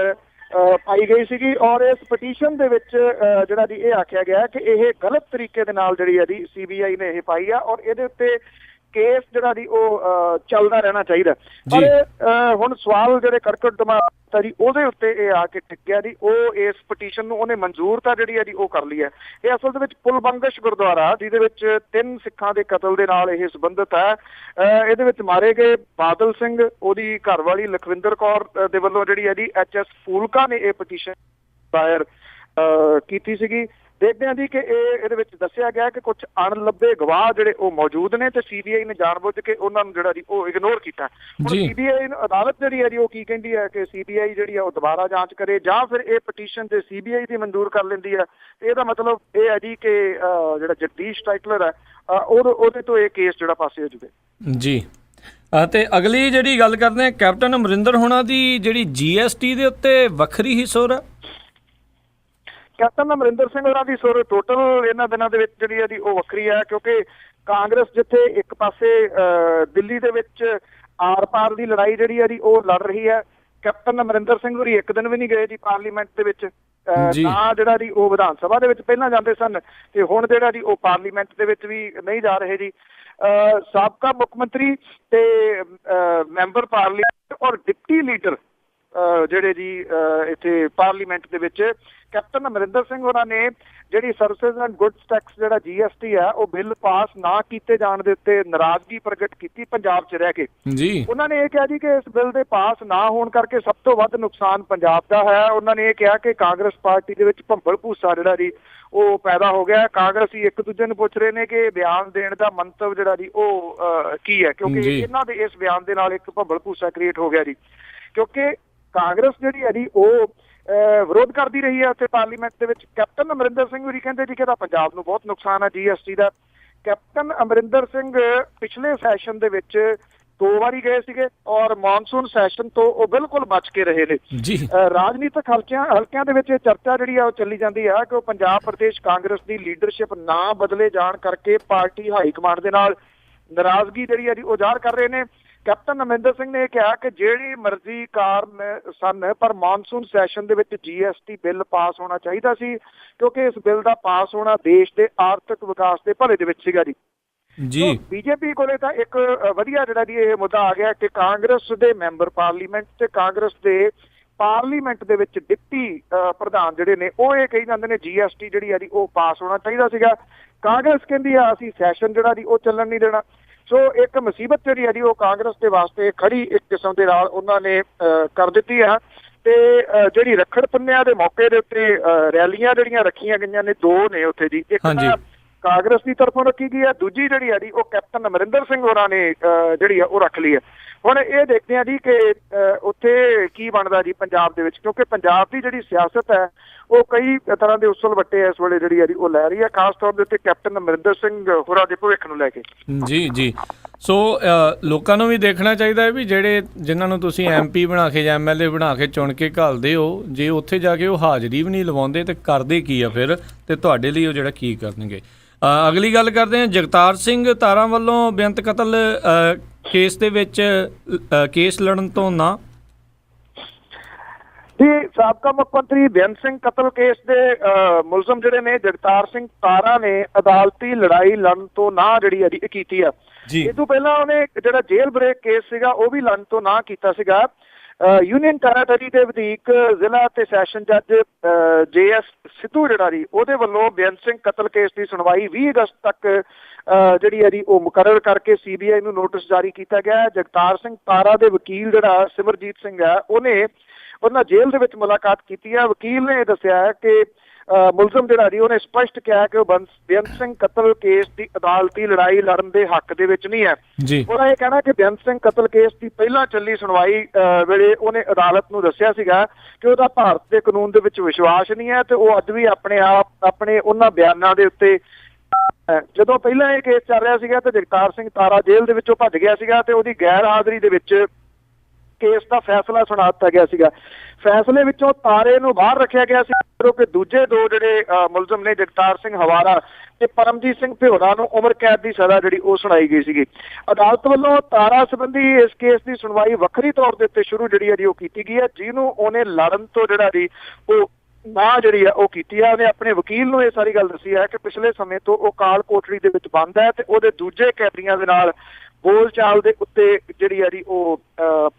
ਪਾਈ ਗਈ ਸੀਗੀ ਔਰ ਇਸ ਪਟੀਸ਼ਨ ਦੇ ਵਿੱਚ ਜਿਹੜਾ ਜੀ ਇਹ ਆਖਿਆ ਗਿਆ ਕਿ ਇਹ ਗਲਤ ਤਰੀਕੇ ਦੇ ਨਾਲ ਜਿਹੜੀ ਹੈ ਜੀ CBI ਨੇ ਇਹ ਪਾਈ ਆ ਔਰ ਇਹਦੇ ਉੱਤੇ ਕੇਸ ਜਿਹੜਾ ਜੀ ਉਹ ਚੱਲਦਾ ਰਹਿਣਾ ਚਾਹੀਦਾ। ਪਰ ਹੁਣ ਸਵਾਲ ਜਿਹੜੇ ਕੜਕੜਦੁਮਾ ਜੀ ਉਹਦੇ ਉੱਤੇ ਇਹ ਆ ਕੇ ਟਿਕਿਆ ਜੀ, ਉਹ ਇਸ ਪਟੀਸ਼ਨ ਨੂੰ ਉਹਨੇ ਮਨਜ਼ੂਰ ਤਾਂ ਜਿਹੜੀ ਹੈ ਜੀ ਉਹ ਕਰ ਲਈ ਹੈ। ਇਹ ਅਸਲ ਦੇ ਵਿੱਚ ਪੁਲਬੰਗਸ਼ ਗੁਰਦੁਆਰਾ ਜਿਹਦੇ ਵਿੱਚ 3 ਸਿੱਖਾਂ ਦੇ ਕਤਲ ਦੇ ਨਾਲ ਇਹ ਸੰਬੰਧਿਤ ਹੈ, ਇਹਦੇ ਵਿੱਚ ਮਾਰੇ ਗਏ ਬਾਦਲ ਸਿੰਘ, ਉਹਦੀ ਘਰਵਾਲੀ ਲਖਵਿੰਦਰ ਕੌਰ ਦੇ ਵੱਲੋਂ ਜਿਹੜੀ ਹੈ ਜੀ HS ਫੂਲਕਾ ਨੇ ਇਹ ਪਟੀਸ਼ਨ ਦਾਇਰ ਕੀਤੀ ਸੀਗੀ। ਦੇਖਦੇ ਹਾਂ ਜੀ ਕਿ ਇਹਦੇ ਵਿੱਚ ਦੱਸਿਆ ਗਿਆ ਕਿ ਕੁਝ ਅਣਲੱਭੇ ਗਵਾਹ ਜਿਹੜੇ ਉਹ ਮੌਜੂਦ ਨੇ ਤੇ CBI ਨੇ ਜਾਣਬੁੱਝ ਕੇ ਉਹਨਾਂ ਨੂੰ ਜਿਹੜਾ ਜੀ ਉਹ ਇਗਨੋਰ ਕੀਤਾ। ਹੁਣ CBI ਨੂੰ ਅਦਾਲਤ ਜਿਹੜੀ ਹੈ ਜੀ ਉਹ ਕੀ ਕਹਿੰਦੀ ਹੈ ਕਿ CBI ਜਿਹੜੀ ਆ ਉਹ ਦੁਬਾਰਾ ਜਾਂਚ ਕਰੇ ਜਾਂ ਫਿਰ ਇਹ ਪਟੀਸ਼ਨ ਤੇ CBI ਦੀ ਮਨਜ਼ੂਰ ਕਰ ਲੈਂਦੀ ਹੈ। ਇਹਦਾ ਮਤਲਬ ਇਹ ਹੈ ਜੀ ਕਿ ਜਿਹੜਾ ਜਗਦੀਸ਼ ਟਾਈਟਲਰ ਹੈ ਉਹਦੇ ਤੋਂ ਇਹ ਕੇਸ ਜਿਹੜਾ ਪਾਸੇ ਹੋ ਜਾਵੇ ਜੀ। ਤੇ ਅਗਲੀ ਜਿਹੜੀ ਗੱਲ ਕਰਦੇ ਹਾਂ, ਕੈਪਟਨ ਅਮਰਿੰਦਰ ਹੋਣਾ ਦੀ ਜਿਹੜੀ GST ਦੇ ਉੱਤੇ ਵੱਖਰੀ ਹੀ ਸੁਰ ਹੈ। ਕੈਪਟਨ ਅਮਰਿੰਦਰ ਸਿੰਘ ਹੋਰਾਂ ਦੀ ਸੁਰ ਟੋਟਲ ਇਹਨਾਂ ਦਿਨਾਂ ਦੇ ਵਿੱਚ ਜਿਹੜੀ ਹੈ ਜੀ ਉਹ ਵੱਖਰੀ ਹੈ, ਕਿਉਂਕਿ ਕਾਂਗਰਸ ਜਿੱਥੇ ਇੱਕ ਪਾਸੇ ਦਿੱਲੀ ਦੇ ਵਿੱਚ ਆਰ-ਪਾਰ ਦੀ ਲੜਾਈ ਜਿਹੜੀ ਹੈ ਜੀ ਉਹ ਲੜ ਰਹੀ ਹੈ, ਕੈਪਟਨ ਅਮਰਿੰਦਰ ਸਿੰਘ ਹੋਰੀ ਇੱਕ ਦਿਨ ਵੀ ਨਹੀਂ ਗਏ ਜੀ ਪਾਰਲੀਮੈਂਟ ਦੇ ਵਿੱਚ, ਨਾ ਜਿਹੜਾ ਜੀ ਉਹ ਵਿਧਾਨ ਸਭਾ ਦੇ ਵਿੱਚ ਪਹਿਲਾਂ ਜਾਂਦੇ ਸਨ ਤੇ ਹੁਣ ਜਿਹੜਾ ਜੀ ਉਹ ਪਾਰਲੀਮੈਂਟ ਦੇ ਵਿੱਚ ਵੀ ਨਹੀਂ ਜਾ ਰਹੇ ਜੀ। ਸਾਬਕਾ ਮੁੱਖ ਮੰਤਰੀ ਤੇ ਮੈਂਬਰ ਪਾਰਲੀਮੈਂਟ ਔਰ ਡਿਪਟੀ ਲੀਡਰ ਜਿਹੜੇ ਜੀ ਇੱਥੇ ਪਾਰਲੀਮੈਂਟ ਦੇ ਵਿੱਚ ਕੈਪਟਨ ਅਮਰਿੰਦਰ ਸਿੰਘ ਹੋਰਾਂ ਨੇ ਜਿਹੜੀ ਸਰਵਿਸਿਜ਼ ਐਂਡ ਗੁੱਡਸ ਟੈਕਸ ਜਿਹੜਾ GST ਹੈ ਉਹ ਬਿੱਲ ਪਾਸ ਨਾ ਕੀਤੇ ਜਾਣ ਦੇ ਉੱਤੇ ਨਾਰਾਜ਼ਗੀ ਪ੍ਰਗਟ ਕੀਤੀ ਪੰਜਾਬ 'ਚ ਰਹਿ ਕੇ ਜੀ। ਉਹਨਾਂ ਨੇ ਇਹ ਕਿਹਾ ਜੀ ਕਿ ਇਸ ਬਿੱਲ ਦੇ ਪਾਸ ਨਾ ਹੋਣ ਕਰਕੇ ਸਭ ਤੋਂ ਵੱਧ ਨੁਕਸਾਨ ਪੰਜਾਬ ਦਾ ਹੈ। ਉਹਨਾਂ ਨੇ ਇਹ ਕਿਹਾ ਕਿ ਕਾਂਗਰਸ ਪਾਰਟੀ ਦੇ ਵਿੱਚ ਭੰਬਲ ਭੂਸਾ ਜਿਹੜਾ ਜੀ ਉਹ ਪੈਦਾ ਹੋ ਗਿਆ। ਕਾਂਗਰਸੀ ਇੱਕ ਦੂਜੇ ਨੂੰ ਪੁੱਛ ਰਹੇ ਨੇ ਕਿ ਬਿਆਨ ਦੇਣ ਦਾ ਮੰਤਵ ਜਿਹੜਾ ਜੀ ਉਹ ਕੀ ਹੈ, ਕਿਉਂਕਿ ਇਹਨਾਂ ਦੇ ਇਸ ਬਿਆਨ ਦੇ ਨਾਲ ਇੱਕ ਭੰਬਲ ਭੂਸਾ ਕ੍ਰੀਏਟ ਹੋ ਗਿਆ ਜੀ, ਕਿਉਂਕਿ ਕਾਂਗਰਸ ਜਿਹੜੀ ਹੈ ਜੀ ਉਹ ਵਿਰੋਧ ਕਰਦੀ ਰਹੀ ਹੈ ਉੱਥੇ ਪਾਰਲੀਮੈਂਟ ਦੇ ਵਿੱਚ। ਕੈਪਟਨ ਅਮਰਿੰਦਰ ਸਿੰਘ ਹੋਰੀ ਕਹਿੰਦੇ ਜੀ ਕਿ ਇਹਦਾ ਪੰਜਾਬ ਨੂੰ ਬਹੁਤ ਨੁਕਸਾਨ ਹੈ GST ਦਾ। ਕੈਪਟਨ ਅਮਰਿੰਦਰ ਸਿੰਘ ਪਿਛਲੇ ਸੈਸ਼ਨ ਦੇ ਵਿੱਚ 2 ਵਾਰੀ ਗਏ ਸੀਗੇ ਔਰ ਮੌਨਸੂਨ ਸੈਸ਼ਨ ਤੋਂ ਉਹ ਬਿਲਕੁਲ ਬਚ ਕੇ ਰਹੇ ਨੇ ਜੀ। ਰਾਜਨੀਤਿਕ ਹਲਕਿਆਂ ਦੇ ਵਿੱਚ ਇਹ ਚਰਚਾ ਜਿਹੜੀ ਆ ਉਹ ਚੱਲੀ ਜਾਂਦੀ ਆ ਕਿ ਉਹ ਪੰਜਾਬ ਪ੍ਰਦੇਸ਼ ਕਾਂਗਰਸ ਦੀ ਲੀਡਰਸ਼ਿਪ ਨਾ ਬਦਲੇ ਜਾਣ ਕਰਕੇ ਪਾਰਟੀ ਹਾਈ ਕਮਾਂਡ ਦੇ ਨਾਲ ਨਾਰਾਜ਼ਗੀ ਜਿਹੜੀ ਆ ਜੀ ਉਹ ਜ਼ਾਹਰ ਕਰ ਰਹੇ ਨੇ। ਕੈਪਟਨ ਅਮਰਿੰਦਰ ਸਿੰਘ ਨੇ ਕਿਹਾ ਕਿ ਜਿਹੜੀ ਮਰਜ਼ੀ ਕਾਰਨ ਸਨ ਪਰ ਮੌਨਸੂਨ ਸੈਸ਼ਨ ਦੇ ਵਿੱਚ GST ਬਿੱਲ ਪਾਸ ਹੋਣਾ ਚਾਹੀਦਾ ਸੀ, ਕਿਉਂਕਿ ਇਸ ਬਿੱਲ ਦਾ ਪਾਸ ਹੋਣਾ ਦੇਸ਼ ਦੇ ਆਰਥਿਕ ਵਿਕਾਸ ਦੇ ਭਲੇ ਦੇ ਵਿੱਚ ਸੀਗਾ ਜੀ। BJP ਕੋਲੇ ਤਾਂ ਇੱਕ ਵਧੀਆ ਜਿਹੜਾ ਜੀ ਇਹ ਮੁੱਦਾ ਆ ਗਿਆ ਕਿ ਕਾਂਗਰਸ ਦੇ ਮੈਂਬਰ ਪਾਰਲੀਮੈਂਟ ਤੇ ਕਾਂਗਰਸ ਦੇ ਪਾਰਲੀਮੈਂਟ ਦੇ ਵਿੱਚ ਡਿਪਟੀ ਪ੍ਰਧਾਨ ਜਿਹੜੇ ਨੇ ਉਹ ਇਹ ਕਹੀ ਜਾਂਦੇ ਨੇ GST ਜਿਹੜੀ ਆ ਜੀ ਉਹ ਪਾਸ ਹੋਣਾ ਚਾਹੀਦਾ ਸੀਗਾ। ਕਾਂਗਰਸ ਕਹਿੰਦੀ ਆ ਅਸੀਂ ਸੈਸ਼ਨ ਜਿਹੜਾ ਜੀ ਉਹ ਚੱਲਣ ਨਹੀਂ ਦੇਣਾ। ਸੋ ਇੱਕ ਮੁਸੀਬਤ ਜਿਹੜੀ ਹੈ ਜੀ ਉਹ ਕਾਂਗਰਸ ਦੇ ਵਾਸਤੇ ਖੜੀ ਇੱਕ ਕਿਸਮ ਦੇ ਨਾਲ ਉਹਨਾਂ ਨੇ ਕਰ ਦਿੱਤੀ ਆ। ਤੇ ਜਿਹੜੀ ਰੱਖੜ ਪੁੰਨਿਆ ਦੇ ਮੌਕੇ ਦੇ ਉੱਤੇ ਰੈਲੀਆਂ ਜਿਹੜੀਆਂ ਰੱਖੀਆਂ ਗਈਆਂ ਨੇ 2 ਨੇ ਉੱਥੇ ਜੀ, ਇੱਕ ਤਾਂ ਕਾਂਗਰਸ ਦੀ ਤਰਫੋਂ ਰੱਖੀ ਗਈ ਹੈ, ਦੂਜੀ ਜਿਹੜੀ ਹੈ ਜੀ ਉਹ ਕੈਪਟਨ ਅਮਰਿੰਦਰ ਸਿੰਘ ਹੋਰਾਂ ਨੇ ਜਿਹੜੀ ਆ ਉਹ ਰੱਖ ਲਈ ਹੈ। ਹੁਣ ਇਹ ਦੇਖਦੇ ਆ ਜੀ ਕਿ ਉੱਥੇ ਕੀ ਬਣਦਾ ਜੀ ਪੰਜਾਬ ਦੇ ਵਿੱਚ, ਕਿਉਂਕਿ ਪੰਜਾਬ ਦੀ ਜਿਹੜੀ ਸਿਆਸਤ ਹੈ ਉਹ ਕਈ ਤਰ੍ਹਾਂ ਦੇ ਉਸਲ ਵੱਟੇ ਇਸ ਵੇਲੇ ਜਿਹੜੀ ਹੈ ਜੀ ਉਹ ਲੈ ਰਹੀ ਹੈ, ਖਾਸ ਤੌਰ ਦੇ ਉੱਤੇ ਕੈਪਟਨ ਅਮਰਿੰਦਰ ਸਿੰਘ ਹੋਰਾਂ ਦੇ ਭਵਿੱਖ ਨੂੰ ਲੈ ਕੇ ਜੀ। ਸੋ ਲੋਕਾਂ ਨੂੰ ਵੀ ਦੇਖਣਾ ਚਾਹੀਦਾ ਹੈ ਵੀ ਜਿਨ੍ਹਾਂ ਨੂੰ ਤੁਸੀਂ MP ਬਣਾ ਕੇ ਜਾਂ MLA ਬਣਾ ਕੇ ਚੁਣ ਕੇ ਘੱਲਦੇ ਹੋ, ਜੇ ਉੱਥੇ ਜਾ ਕੇ ਉਹ ਹਾਜ਼ਰੀ ਵੀ ਨਹੀਂ ਲਵਾਉਂਦੇ ਤੇ ਕਰਦੇ ਕੀ ਆ ਫਿਰ, ਤੇ ਤੁਹਾਡੇ ਲਈ ਉਹ ਜਿਹੜਾ ਕੀ ਕਰਨਗੇ। ਅਗਲੀ ਗੱਲ ਕਰਦੇ ਹਾਂ, ਜਗਤਾਰ ਸਿੰਘ ਤਾਰਾ ਵੱਲੋਂ ਬੇਅੰਤ ਕਤਲ ਕੇਸ ਦੇ ਵਿੱਚ ਕੇਸ ਲੜਨ ਤੋਂ ਨਾ ਜੀ। ਸਾਬਕਾ ਮੁੱਖ ਮੰਤਰੀ ਬੇਅੰਤ ਸਿੰਘ ਕਤਲ ਕੇਸ ਦੇ ਮੁਲਜ਼ਮ ਜਿਹੜੇ ਨੇ ਜਗਤਾਰ ਸਿੰਘ ਤਾਰਾ ਨੇ ਅਦਾਲਤੀ ਲੜਾਈ ਲੜਨ ਤੋਂ ਨਾ ਜਿਹੜੀ ਹੈ ਕੀਤੀ ਆ। ਇਸ ਤੋਂ ਪਹਿਲਾਂ ਉਹਨੇ ਜਿਹੜਾ ਜੇਲ੍ਹ ਬ੍ਰੇਕ ਕੇਸ ਸੀਗਾ ਉਹ ਵੀ ਲੜਨ ਤੋਂ ਨਾ ਕੀਤਾ ਸੀਗਾ। ਯੂਨੀਅਨ ਟੈਰਾਟਰੀ ਦੇ ਵਧੀਕ ਜ਼ਿਲ੍ਹਾ ਤੇ ਸੈਸ਼ਨ ਜੱਜ JS ਸਿੱਧੂ ਜਿਹੜਾ ਜੀ ਉਹਦੇ ਵੱਲੋਂ ਬੇਅੰਤ ਸਿੰਘ ਕਤਲ ਕੇਸ ਦੀ ਸੁਣਵਾਈ 20 ਅਗਸਤ ਤੱਕ ਜਿਹੜੀ ਹੈ ਜੀ ਉਹ ਮੁਕਰਰ ਕਰਕੇ CBI ਨੂੰ ਨੋਟਿਸ ਜਾਰੀ ਕੀਤਾ ਗਿਆ। ਜਗਤਾਰ ਸਿੰਘ ਤਾਰਾ ਦੇ ਵਕੀਲ ਜਿਹੜਾ ਸਿਮਰਜੀਤ ਸਿੰਘ ਹੈ ਉਹਨੇ ਉਹਨਾਂ ਜੇਲ੍ਹ ਦੇ ਵਿੱਚ ਮੁਲਾਕਾਤ ਕੀਤੀ ਹੈ। ਵਕੀਲ ਨੇ ਦੱਸਿਆ ਹੈ ਕਿ ਮੁਲਜ਼ਮ ਜਿਹੜਾ ਜੀ ਉਹਨੇ ਸਪਸ਼ਟ ਕਿਹਾ ਕਿ ਉਹ ਬੇਅੰਤ ਸਿੰਘ ਕਤਲ ਕੇਸ ਦੀ ਅਦਾਲਤੀ ਲੜਾਈ ਲੜਨ ਦੇ ਹੱਕ ਦੇ ਵਿੱਚ ਨਹੀਂ ਹੈ। ਉਹਦਾ ਇਹ ਕਹਿਣਾ ਕਿ ਬੇਅੰਤ ਸਿੰਘ ਕਤਲ ਕੇਸ ਦੀ ਪਹਿਲਾਂ ਚੱਲੀ ਸੁਣਵਾਈ ਵੇਲੇ ਉਹਨੇ ਅਦਾਲਤ ਨੂੰ ਦੱਸਿਆ ਸੀਗਾ ਕਿ ਉਹਦਾ ਭਾਰਤ ਦੇ ਕਾਨੂੰਨ ਦੇ ਵਿੱਚ ਵਿਸ਼ਵਾਸ ਨਹੀਂ ਹੈ ਤੇ ਉਹ ਅੱਜ ਵੀ ਆਪਣੇ ਉਹਨਾਂ ਬਿਆਨਾਂ ਦੇ ਉੱਤੇ ਜਦੋਂ ਪਹਿਲਾਂ ਇਹ ਕੇਸ ਚੱਲ ਰਿਹਾ ਸੀਗਾ ਤੇ ਜਗਤਾਰ ਸਿੰਘ ਤਾਰਾ ਜੇਲ੍ਹ ਦੇ ਵਿੱਚੋਂ ਭੱਜ ਗਿਆ ਸੀਗਾ ਤੇ ਉਹਦੀ ਗੈਰ ਹਾਜ਼ਰੀ ਦੇ ਵਿੱਚ ਕੇਸ ਦਾ ਫੈਸਲਾ ਸੁਣਾ ਦਿੱਤਾ ਗਿਆ ਸੀਗਾ। ਫੈਸਲੇ ਵਿੱਚੋਂ ਤਾਰੇ ਨੂੰ ਬਾਹਰ ਰੱਖਿਆ ਗਿਆ ਸੀ ਕਿ ਦੂਜੇ ਦੋ ਜਿਹੜੇ ਮੁਲਜ਼ਮ ਨੇ ਜਗਤਾਰ ਸਿੰਘ ਹਵਾਰਾ ਤੇ ਪਰਮਜੀਤ ਸਿੰਘ ਭਿਓਰਾ ਨੂੰ ਉਮਰ ਕੈਦ ਦੀ ਸਜ਼ਾ ਜਿਹੜੀ ਉਹ ਸੁਣਾਈ ਗਈ ਸੀਗੀ। ਅਦਾਲਤ ਵੱਲੋਂ ਤਾਰਾ ਸੰਬੰਧੀ ਇਸ ਕੇਸ ਦੀ ਸੁਣਵਾਈ ਵੱਖਰੀ ਤੌਰ ਦੇ ਉੱਤੇ ਸ਼ੁਰੂ ਜਿਹੜੀ ਹੈ ਜੀ ਉਹ ਕੀਤੀ ਗਈ ਹੈ, ਜਿਹਨੂੰ ਉਹਨੇ ਲੜਨ ਤੋਂ ਜਿਹੜਾ ਜੀ ਉਹ ਨਾ ਜਿਹੜੀ ਹੈ ਉਹ ਕੀਤੀ ਹੈ। ਉਹਨੇ ਆਪਣੇ ਵਕੀਲ ਨੂੰ ਇਹ ਸਾਰੀ ਗੱਲ ਦੱਸੀ ਹੈ ਕਿ ਪਿਛਲੇ ਸਮੇਂ ਤੋਂ ਉਹ ਕਾਲ ਕੋਠੜੀ ਦੇ ਵਿੱਚ ਬੰਦ ਹੈ ਤੇ ਉਹਦੇ ਦੂਜੇ ਕੈਦੀਆਂ ਦੇ ਨਾਲ ਬੋਲ ਚਾਲ ਦੇ ਉੱਤੇ ਜਿਹੜੀ ਹੈ ਜੀ ਉਹ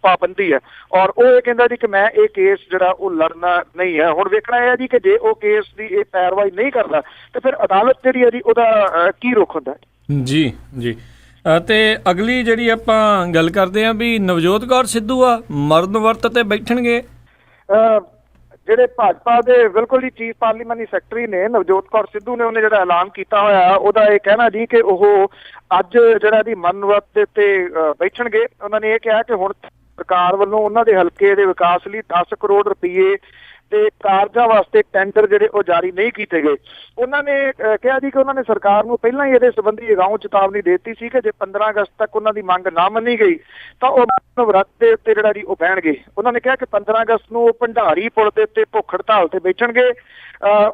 ਪਾਬੰਦੀ ਹੈ ਔਰ ਉਹ ਇਹ ਕਹਿੰਦਾ ਜੀ ਕਿ ਮੈਂ ਇਹ ਕੇਸ ਜਿਹੜਾ ਉਹ ਲੜਨਾ ਨਹੀਂ ਹੈ। ਹੁਣ ਵੇਖਣਾ ਇਹ ਹੈ ਜੀ ਕਿ ਜੇ ਉਹ ਕੇਸ ਦੀ ਇਹ ਪੈਰਵਾਈ ਨਹੀਂ ਕਰਦਾ ਤੇ ਫਿਰ ਅਦਾਲਤ ਜਿਹੜੀ ਹੈ ਜੀ ਉਹਦਾ ਕੀ ਰੁਖ ਹੁੰਦਾ। ਜੀ ਜੀ ਤੇ ਅਗਲੀ ਜਿਹੜੀ ਆਪਾਂ ਗੱਲ ਕਰਦੇ ਹਾਂ ਵੀ ਨਵਜੋਤ ਕੌਰ ਸਿੱਧੂ ਆ ਮਰਨ ਵਰਤ ਤੇ ਬੈਠਣਗੇ। ਜਿਹੜੇ ਭਾਜਪਾ ਦੇ ਬਿਲਕੁਲ ਹੀ ਚੀਫ ਪਾਰਲੀਮਾਨੀ ਸੈਕਟਰੀ ਨੇ ਨਵਜੋਤ ਕੌਰ ਸਿੱਧੂ ਨੇ ਉਹਨੇ ਜਿਹੜਾ ਐਲਾਨ ਕੀਤਾ ਹੋਇਆ ਉਹਦਾ ਇਹ ਕਹਿਣਾ ਜੀ ਕਿ ਉਹ ਅੱਜ ਜਿਹੜਾ ਦੀ ਮਰਨ ਵਰਤ ਦੇ ਉੱਤੇ ਬੈਠਣਗੇ। ਉਹਨਾਂ ਨੇ ਇਹ ਕਿਹਾ ਕਿ ਹੁਣ ਸਰਕਾਰ ਵੱਲੋਂ ਉਹਨਾਂ ਦੇ ਹਲਕੇ ਦੇ ਵਿਕਾਸ ਲਈ 10 ਕਰੋੜ ਰੁਪਏ ਤੇ ਕਾਰਜਾਂ ਵਾਸਤੇ ਟੈਂਡਰ ਜਿਹੜੇ ਉਹ ਜਾਰੀ ਨਹੀਂ ਕੀਤੇ ਗਏ। ਉਹਨਾਂ ਨੇ ਕਿਹਾ ਜੀ ਕਿ ਉਹਨਾਂ ਨੇ ਸਰਕਾਰ ਨੂੰ ਪਹਿਲਾਂ ਹੀ ਇਹਦੇ ਸੰਬੰਧੀ ਅਗਾਊਂ ਚੇਤਾਵਨੀ ਦੇ ਦਿੱਤੀ ਸੀ ਕਿ ਜੇ 15 ਅਗਸਤ ਤੱਕ ਉਹਨਾਂ ਦੀ ਮੰਗ ਨਾ ਮੰਨੀ ਗਈ ਤਾਂ ਉਹ ਵਰਤ ਦੇ ਉੱਤੇ ਜਿਹੜਾ ਜੀ ਉਹ ਬਹਿਣਗੇ। ਉਹਨਾਂ ਨੇ ਕਿਹਾ ਕਿ 15 ਅਗਸਤ ਨੂੰ ਉਹ ਭੰਡਾਰੀ ਪੁਲ ਦੇ ਉੱਤੇ ਭੁੱਖ ਹੜਤਾਲ ਤੇ ਬੈਠਣਗੇ।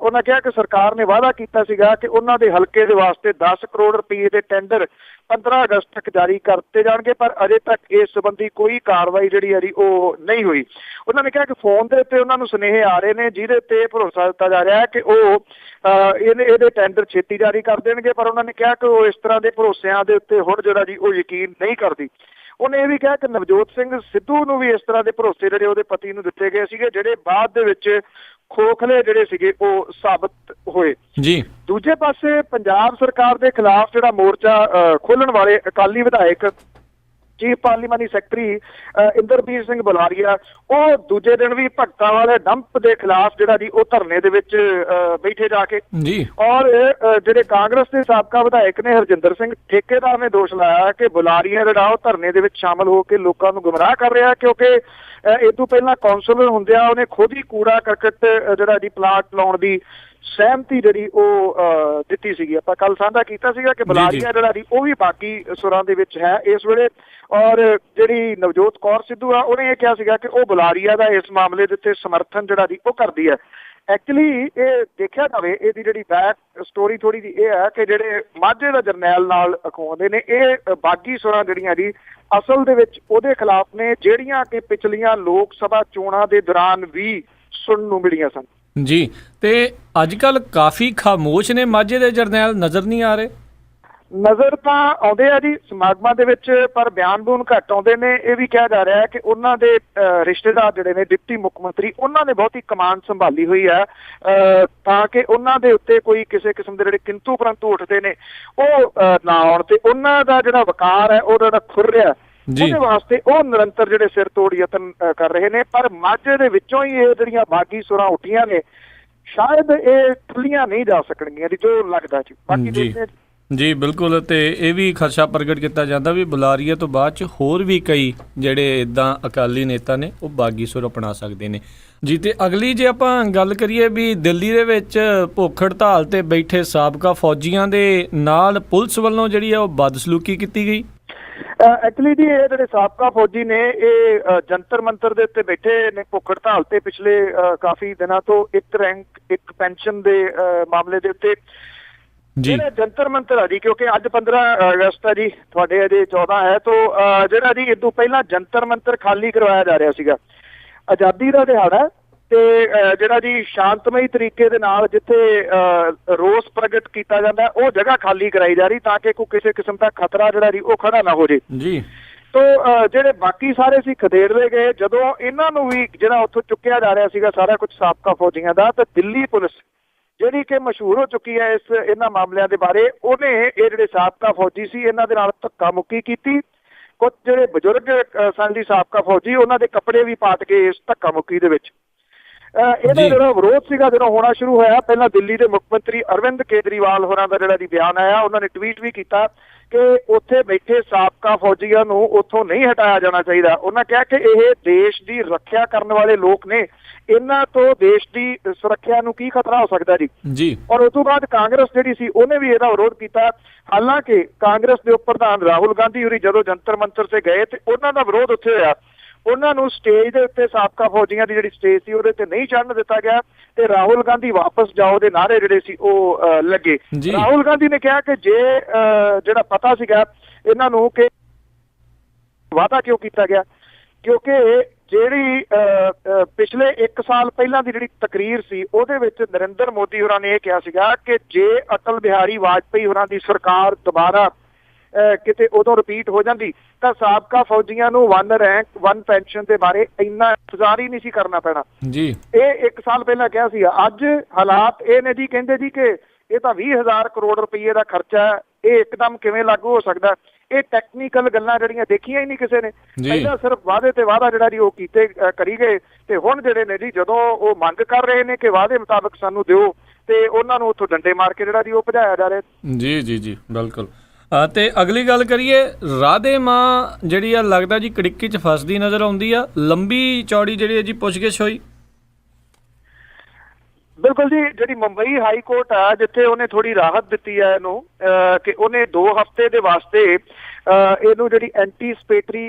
ਉਹਨਾਂ ਕਿਹਾ ਕਿ ਸਰਕਾਰ ਨੇ ਵਾਅਦਾ ਕੀਤਾ ਸੀਗਾ ਕਿ ਉਹਨਾਂ ਦੇ ਹਲਕੇ ਦੇ ਵਾਸਤੇ 10 ਕਰੋੜ ਰੁਪਏ ਦੇ ਟੈਂਡਰ 15 ਅਗਸਤ ਤੱਕ ਜਾਰੀ ਕਰਤੇ ਜਾਣਗੇ ਪਰ ਅਜੇ ਤੱਕ ਇਸ ਸੰਬੰਧੀ ਕੋਈ ਕਾਰਵਾਈ ਜਿਹੜੀ ਹੈ ਉਹ ਨਹੀਂ ਹੋਈ। ਉਹਨਾਂ ਨੇ ਕਿਹਾ ਕਿ ਫੋਨ ਦੇ ਉੱਤੇ ਉਹਨਾਂ ਨੂੰ ਸੁਨੇਹੇ ਆ ਰਹੇ ਨੇ ਜਿਹਦੇ ਤੇ ਭਰੋਸਾ ਦਿੱਤਾ ਜਾ ਰਿਹਾ ਹੈ ਕਿ ਉਹ ਇਹਦੇ ਟੈਂਡਰ ਛੇਤੀ ਜਾਰੀ ਕਰ ਦੇਣਗੇ ਪਰ ਉਹਨਾਂ ਨੇ ਕਿਹਾ ਕਿ ਉਹ ਇਸ ਤਰ੍ਹਾਂ ਦੇ ਭਰੋਸਿਆਂ ਦੇ ਉੱਤੇ ਹੁਣ ਜਿਹੜਾ ਜੀ ਉਹ ਯਕੀਨ ਨਹੀਂ ਕਰਦੀ। ਉਹਨੇ ਇਹ ਵੀ ਕਿਹਾ ਕਿ ਨਵਜੋਤ ਸਿੰਘ ਸਿੱਧੂ ਨੂੰ ਵੀ ਇਸ ਤਰ੍ਹਾਂ ਦੇ ਭਰੋਸੇ ਜਿਹੜੇ ਉਹਦੇ ਪਤੀ ਨੂੰ ਦਿੱਤੇ ਗਏ ਸੀਗੇ ਜਿਹੜੇ ਬਾਅਦ ਦੇ ਵਿੱਚ ਖੋਖਲੇ ਜਿਹੜੇ ਸੀਗੇ ਉਹ ਸਾਬਤ ਹੋਏ। ਜੀ ਦੂਜੇ ਪਾਸੇ ਪੰਜਾਬ ਸਰਕਾਰ ਦੇ ਖਿਲਾਫ ਜਿਹੜਾ ਮੋਰਚਾ ਖੋਲਣ ਵਾਲੇ ਅਕਾਲੀ ਵਿਧਾਇਕ ਚੀਫ ਪਾਰਲੀਮਾਨੀ ਸੈਕਟਰੀ ਇੰਦਰਬੀਰ ਸਿੰਘ ਬੁਲਾਰੀਆ ਉਹ ਦੂਜੇ ਦਿਨ ਵੀ ਭਗਤਾਂ ਵਾਲੇ ਡੰਪ ਦੇ ਖਿਲਾਫ ਜਿਹੜਾ ਜੀ ਉਹ ਧਰਨੇ ਦੇ ਵਿੱਚ ਬੈਠੇ ਜਾ ਕੇ ਜੀ ਔਰ ਜਿਹੜੇ ਕਾਂਗਰਸ ਦੇ ਸਾਬਕਾ ਵਿਧਾਇਕ ਨੇ ਹਰਜਿੰਦਰ ਸਿੰਘ ਠੇਕੇਦਾਰ ਨੇ ਦੋਸ਼ ਲਾਇਆ ਕਿ ਬੁਲਾਰੀਆ ਜਿਹੜਾ ਉਹ ਧਰਨੇ ਦੇ ਵਿੱਚ ਸ਼ਾਮਲ ਹੋ ਕੇ ਲੋਕਾਂ ਨੂੰ ਗੁੰਮਰਾਹ ਕਰ ਰਿਹਾ ਕਿਉਂਕਿ ਇਹ ਤੋਂ ਪਹਿਲਾਂ ਕੌਂਸਲਰ ਹੁੰਦਿਆਂ ਉਹਨੇ ਖੁਦ ਹੀ ਕੂੜਾ ਕਰਕਟ ਜਿਹੜਾ ਜੀ ਪਲਾਟ ਲਾਉਣ ਦੀ ਸਹਿਮਤੀ ਜਿਹੜੀ ਉਹ ਦਿੱਤੀ ਸੀਗੀ। ਆਪਾਂ ਕੱਲ ਸਾਂਝਾ ਕੀਤਾ ਸੀਗਾ ਕਿ ਬੁਲਾਰੀਆ ਜਿਹੜਾ ਜੀ ਉਹ ਵੀ ਬਾਕੀ ਸੁਰਾਂ ਦੇ ਵਿੱਚ ਹੈ ਇਸ ਵੇਲੇ ਔਰ ਜਿਹੜੀ ਨਵਜੋਤ ਕੌਰ ਸਿੱਧੂ ਆ ਉਹਨੇ ਇਹ ਕਿਹਾ ਸੀਗਾ ਕਿ ਉਹ ਬੁਲਾਰੀਆ ਦਾ ਇਸ ਮਾਮਲੇ ਦੇ ਉੱਤੇ ਸਮਰਥਨ ਜਿਹੜਾ ਜੀ ਉਹ ਕਰਦੀ ਹੈ। ਐਕਚੁਅਲੀ ਇਹ ਦੇਖਿਆ ਜਾਵੇ ਇਹਦੀ ਜਿਹੜੀ ਬੈਕ ਸਟੋਰੀ ਥੋੜੀ ਜਿਹੀ ਇਹ ਹੈ ਕਿ ਜਿਹੜੇ ਮਾਝੇ ਦਾ ਜਰਨੈਲ ਨਾਲ ਅਖਵਾਉਂਦੇ ਨੇ ਇਹ ਬਾਗੀ ਸੁਰਾਂ ਜਿਹੜੀਆਂ ਜੀ ਅਸਲ ਦੇ ਵਿੱਚ ਉਹਦੇ ਖਿਲਾਫ ਨੇ ਜਿਹੜੀਆਂ ਕਿ ਪਿਛਲੀਆਂ ਲੋਕ ਸਭਾ ਚੋਣਾਂ ਦੇ ਦੌਰਾਨ ਵੀ ਸੁਣਨ ਨੂੰ ਮਿਲੀਆਂ ਸਨ। ਜੀ ਤੇ ਅੱਜ ਕੱਲ ਕਾਫੀ ਖਾਮੋਸ਼ ਨੇ ਮਾਝੇ ਦੇ ਜਰਨੈਲ ਨਜ਼ਰ ਨਹੀਂ ਆ ਰਹੇ। ਨਜ਼ਰ ਤਾਂ ਆਉਂਦੇ ਆ ਜੀ ਸਮਾਗਮਾਂ ਦੇ ਵਿੱਚ ਪਰ ਬਿਆਨ ਬੂਨ ਘੱਟ ਆਉਂਦੇ ਨੇ। ਇਹ ਵੀ ਕਿਹਾ ਜਾ ਰਿਹਾ ਹੈ ਕਿ ਉਹਨਾਂ ਦੇ ਰਿਸ਼ਤੇਦਾਰ ਜਿਹੜੇ ਨੇ ਡਿਪਟੀ ਮੁੱਖ ਮੰਤਰੀ ਉਹਨਾਂ ਨੇ ਬਹੁਤੀ ਕਮਾਨ ਸੰਭਾਲੀ ਹੋਈ ਹੈ ਤਾਂ ਕਿ ਉਹਨਾਂ ਦੇ ਉੱਤੇ ਕੋਈ ਕਿਸੇ ਕਿਸਮ ਦੇ ਜਿਹੜੇ ਕਿੰਤੂ ਪਰੰਤੂ ਉੱਠਦੇ ਨੇ ਉਹ ਨਾ ਆਉਣ ਤੇ ਉਹਨਾਂ ਦਾ ਜਿਹੜਾ ਵਕਾਰ ਹੈ ਉਹਦਾ ਜਿਹੜਾ ਖੁਰ ਰਿਹਾ ਉਹਦੇ ਵਾਸਤੇ ਉਹ ਨਿਰੰਤਰ ਜਿਹੜੇ ਸਿਰ ਤੋੜ ਯਤਨ ਕਰ ਰਹੇ ਨੇ। ਪਰ ਮਾਝੇ ਦੇ ਵਿੱਚੋਂ ਹੀ ਇਹ ਜਿਹੜੀਆਂ ਬਾਗੀ ਸੁਰਾਂ ਉੱਠੀਆਂ ਨੇ ਸ਼ਾਇਦ ਇਹ ਠੱਲੀਆਂ ਨਹੀਂ ਜਾ ਸਕਣਗੀਆਂ ਜੋ ਲੱਗਦਾ ਜੀ। ਬਾਕੀ ਜੀ ਬਿਲਕੁਲ ਤੇ ਇਹ ਵੀ ਖਦਸ਼ਾ ਪ੍ਰਗਟ ਕੀਤਾ ਜਾਂਦਾ ਵੀ ਬੁਲਾਰੀਆ ਤੋਂ ਬਾਅਦ ਚ ਹੋਰ ਵੀ ਕਈ ਜਿਹੜੇ ਇੱਦਾਂ ਅਕਾਲੀ ਨੇਤਾ ਨੇ ਉਹ ਬਾਗੀ ਸੁਰ ਅਪਣਾ ਸਕਦੇ ਨੇ। ਜੀ ਤੇ ਅਗਲੀ ਜੇ ਆਪਾਂ ਗੱਲ ਕਰੀਏ ਵੀ ਦਿੱਲੀ ਦੇ ਵਿੱਚ ਭੁੱਖ ਹੜਤਾਲ ਤੇ ਬੈਠੇ ਸਾਬਕਾ ਫੌਜੀਆਂ ਦੇ ਨਾਲ ਪੁਲਿਸ ਵੱਲੋਂ ਜਿਹੜੀ ਆ ਉਹ ਬਦਸਲੂਕੀ ਕੀਤੀ ਗਈ। ਐਕਚੁਅਲੀ ਜੀ ਇਹ ਜਿਹੜੇ ਸਾਬਕਾ ਫੌਜੀ ਨੇ ਇਹ ਜੰਤਰ ਮੰਤਰ ਦੇ ਉੱਤੇ ਬੈਠੇ ਨੇ ਭੁੱਖ ਹੜਤਾਲ ਤੇ ਪਿਛਲੇ ਕਾਫੀ ਦਿਨਾਂ ਤੋਂ ਇੱਕ ਰੈਂਕ ਇੱਕ ਪੈਨਸ਼ਨ ਦੇ ਮਾਮਲੇ ਦੇ ਉੱਤੇ ਜਿਹੜੇ ਜੰਤਰ ਮੰਤਰ ਆ ਜੀ ਕਿਉਂਕਿ ਅੱਜ 15 ਅਗਸਤ ਹੈ ਜੀ ਤੁਹਾਡੇ ਅਜੇ 14 ਹੈ ਤੋਂ ਜਿਹੜਾ ਜੀ ਇਸ ਤੋਂ ਪਹਿਲਾਂ ਜੰਤਰ ਮੰਤਰ ਖਾਲੀ ਕਰਵਾਇਆ ਜਾ ਰਿਹਾ ਸੀਗਾ। ਆਜ਼ਾਦੀ ਦਾ ਦਿਹਾੜਾ ਤੇ ਜਿਹੜਾ ਜੀ ਸ਼ਾਂਤਮਈ ਤਰੀਕੇ ਦੇ ਨਾਲ ਜਿੱਥੇ ਰੋਸ ਪ੍ਰਗਟ ਕੀਤਾ ਜਾਂਦਾ ਉਹ ਜਗ੍ਹਾ ਖਾਲੀ ਕਰਾਈ ਜਾ ਰਹੀ ਤਾਂ ਕਿ ਕੋਈ ਕਿਸੇ ਕਿਸਮ ਦਾ ਖਤਰਾ ਜਿਹੜਾ ਜੀ ਉਹ ਖੜਾ ਨਾ ਹੋ ਜੇ ਜੀ। ਤੋ ਜਿਹੜੇ ਬਾਕੀ ਸਾਰੇ ਸੀ ਖਦੇੜਦੇ ਗਏ। ਜਦੋਂ ਇਹਨਾਂ ਨੂੰ ਵੀ ਜਿਹੜਾ ਉੱਥੋਂ ਚੁੱਕਿਆ ਜਾ ਰਿਹਾ ਸੀਗਾ ਸਾਰਾ ਕੁਝ ਸਾਬਕਾ ਫੌਜੀਆਂ ਦਾ, ਤਾਂ ਦਿੱਲੀ ਪੁਲਿਸ ਜਿਹੜੀ ਕਿ ਮਸ਼ਹੂਰ ਹੋ ਚੁੱਕੀ ਹੈ ਇਹਨਾਂ ਮਾਮਲਿਆਂ ਦੇ ਬਾਰੇ, ਉਹਨੇ ਇਹ ਜਿਹੜੇ ਸਾਬਕਾ ਫੌਜੀ ਸੀ ਇਹਨਾਂ ਦੇ ਨਾਲ ਧੱਕਾ ਮੁੱਕੀ ਕੀਤੀ। ਕੁਝ ਜਿਹੜੇ ਬਜ਼ੁਰਗ ਸਨ ਜੀ ਸਾਬਕਾ ਫੌਜੀ, ਉਹਨਾਂ ਦੇ ਕੱਪੜੇ ਵੀ ਪਾਟ ਕੇ ਇਸ ਧੱਕਾ ਮੁੱਕੀ ਦੇ ਵਿੱਚ। ਇਹਦਾ ਜਿਹੜਾ ਵਿਰੋਧ ਸੀਗਾ ਜਦੋਂ ਹੋਣਾ ਸ਼ੁਰੂ ਹੋਇਆ, ਪਹਿਲਾਂ ਦਿੱਲੀ ਦੇ ਮੁੱਖ ਮੰਤਰੀ ਅਰਵਿੰਦ ਕੇਜਰੀਵਾਲ ਹੋਰਾਂ ਦਾ ਜਿਹੜਾ ਬਿਆਨ ਆਇਆ, ਉਹਨਾਂ ਨੇ ਟਵੀਟ ਵੀ ਕੀਤਾ ਕਿ ਉੱਥੇ ਬੈਠੇ ਸਾਬਕਾ ਫੌਜੀਆਂ ਨੂੰ ਉੱਥੋਂ ਨਹੀਂ ਹਟਾਇਆ ਜਾਣਾ ਚਾਹੀਦਾ। ਉਹਨਾਂ ਕਿਹਾ ਕਿ ਇਹ ਦੇਸ਼ ਦੀ ਰੱਖਿਆ ਕਰਨ ਵਾਲੇ ਲੋਕ ਨੇ, ਇਹਨਾਂ ਤੋਂ ਦੇਸ਼ ਦੀ ਸੁਰੱਖਿਆ ਨੂੰ ਕੀ ਖਤਰਾ ਹੋ ਸਕਦਾ ਜੀ। ਔਰ ਉਸ ਤੋਂ ਬਾਅਦ ਕਾਂਗਰਸ ਜਿਹੜੀ ਸੀ ਉਹਨੇ ਵੀ ਇਹਦਾ ਵਿਰੋਧ ਕੀਤਾ। ਹਾਲਾਂਕਿ ਕਾਂਗਰਸ ਦੇ ਉਪ ਪ੍ਰਧਾਨ ਰਾਹੁਲ ਗਾਂਧੀ ਹੋਰੀ ਜਦੋਂ ਜੰਤਰ ਮੰਤਰ ਤੇ ਗਏ ਤੇ ਉਹਨਾਂ ਦਾ ਵਿਰੋਧ ਉੱਥੇ ਹੋਇਆ। ਉਹਨਾਂ ਨੂੰ ਸਟੇਜ ਦੇ ਉੱਤੇ ਸਾਬਕਾ ਫੌਜੀਆਂ ਦੀ ਜਿਹੜੀ ਸਟੇਜ ਸੀ ਉਹਦੇ ਤੇ ਨਹੀਂ ਚੜ੍ਹਨ ਦਿੱਤਾ ਗਿਆ ਤੇ ਰਾਹੁਲ ਗਾਂਧੀ ਵਾਪਸ ਜਾਓ ਦੇ ਨਾਅਰੇ ਜਿਹੜੇ ਸੀ ਉਹ ਲੱਗੇ। ਰਾਹੁਲ ਗਾਂਧੀ ਨੇ ਕਿਹਾ ਕਿ ਜੇ ਜਿਹੜਾ ਪਤਾ ਸੀਗਾ ਇਹਨਾਂ ਨੂੰ ਕਿ ਵਾਅਦਾ ਕਿਉਂ ਕੀਤਾ ਗਿਆ, ਕਿਉਂਕਿ ਜਿਹੜੀ ਪਿਛਲੇ 1 ਸਾਲ ਪਹਿਲਾਂ ਦੀ ਜਿਹੜੀ ਤਕਰੀਰ ਸੀ ਉਹਦੇ ਵਿੱਚ ਨਰਿੰਦਰ ਮੋਦੀ ਹੋਰਾਂ ਨੇ ਇਹ ਕਿਹਾ ਸੀਗਾ ਕਿ ਜੇ ਅਟਲ ਬਿਹਾਰੀ ਵਾਜਪੇਈ ਹੋਰਾਂ ਦੀ ਸਰਕਾਰ ਦੁਬਾਰਾ ਕਿਤੇ ਉਦੋਂ ਰਿਪੀਟ ਹੋ ਜਾਂਦੀ ਤਾਂ ਸਾਬਕਾ ਫੌਜੀਆਂ ਨੂੰ 1 ਰੈਂਕ 1 ਪੈਨਸ਼ਨ ਦੇ ਬਾਰੇ ਇੰਨਾ ਇੰਤਜ਼ਾਰ ਹੀ ਨਹੀਂ ਸੀ ਕਰਨਾ ਪੈਣਾ ਜੀ। ਇਹ 1 ਸਾਲ ਪਹਿਲਾਂ ਕਿਹਾ ਸੀ। ਅੱਜ ਹਾਲਾਤ ਇਹ ਨੇ ਜੀ, ਕਹਿੰਦੇ ਜੀ ਕਿ ਇਹ ਤਾਂ 20,000 ਕਰੋੜ ਰੁਪਏ ਦਾ ਖਰਚਾ ਹੈ, ਇਹ ਇੱਕਦਮ ਕਿਵੇਂ ਲਾਗੂ ਹੋ ਸਕਦਾ। ਇਹ ਟੈਕਨੀਕਲ ਗੱਲਾਂ ਜਿਹੜੀਆਂ ਦੇਖੀਆਂ ਹੀ ਨਹੀਂ ਕਿਸੇ ਨੇ, ਪਹਿਲਾਂ ਸਿਰਫ ਵਾਅਦੇ ਤੇ ਵਾਅਦਾ ਜਿਹੜਾ ਜੀ ਉਹ ਕੀਤੇ ਕਰੀ ਗਏ ਤੇ ਹੁਣ ਜਿਹੜੇ ਨੇ ਜੀ ਜਦੋਂ ਉਹ ਮੰਗ ਕਰ ਰਹੇ ਨੇ ਕਿ ਵਾਅਦੇ ਮੁਤਾਬਕ ਸਾਨੂੰ ਦਿਓ ਤੇ ਉਹਨਾਂ ਨੂੰ ਉੱਥੋਂ ਡੰਡੇ ਮਾਰ ਕੇ ਜਿਹੜਾ ਜੀ ਉਹ ਭਜਾਇਆ ਜਾ ਰਿਹਾ। ਜੀ ਬਿਲਕੁਲ। ਤੇ ਅਗਲੀ ਗੱਲ ਕਰੀਏ, ਰਾਧੇ ਮਾਂ ਜਿਹੜੀ ਆ ਲੱਗਦਾ ਜੀ ਕੜਿੱਕੀ 'ਚ ਫਸਦੀ ਨਜ਼ਰ ਆਉਂਦੀ ਆ। ਲੰਬੀ ਚੌੜੀ ਜਿਹੜੀ ਹੈ ਜੀ ਪੁੱਛਗਿੱਛ ਹੋਈ। ਬਿਲਕੁਲ ਜੀ, ਜਿਹੜੀ ਮੁੰਬਈ ਹਾਈ ਕੋਰਟ ਆ ਜਿੱਥੇ ਉਹਨੇ ਥੋੜੀ ਰਾਹਤ ਦਿੱਤੀ ਹੈ ਇਹਨੂੰ ਕਿ ਉਹਨੇ 2 ਹਫ਼ਤੇ ਦੇ ਵਾਸਤੇ ਇਹਨੂੰ ਜਿਹੜੀ ਐਂਟੀਸਪੇਟਰੀ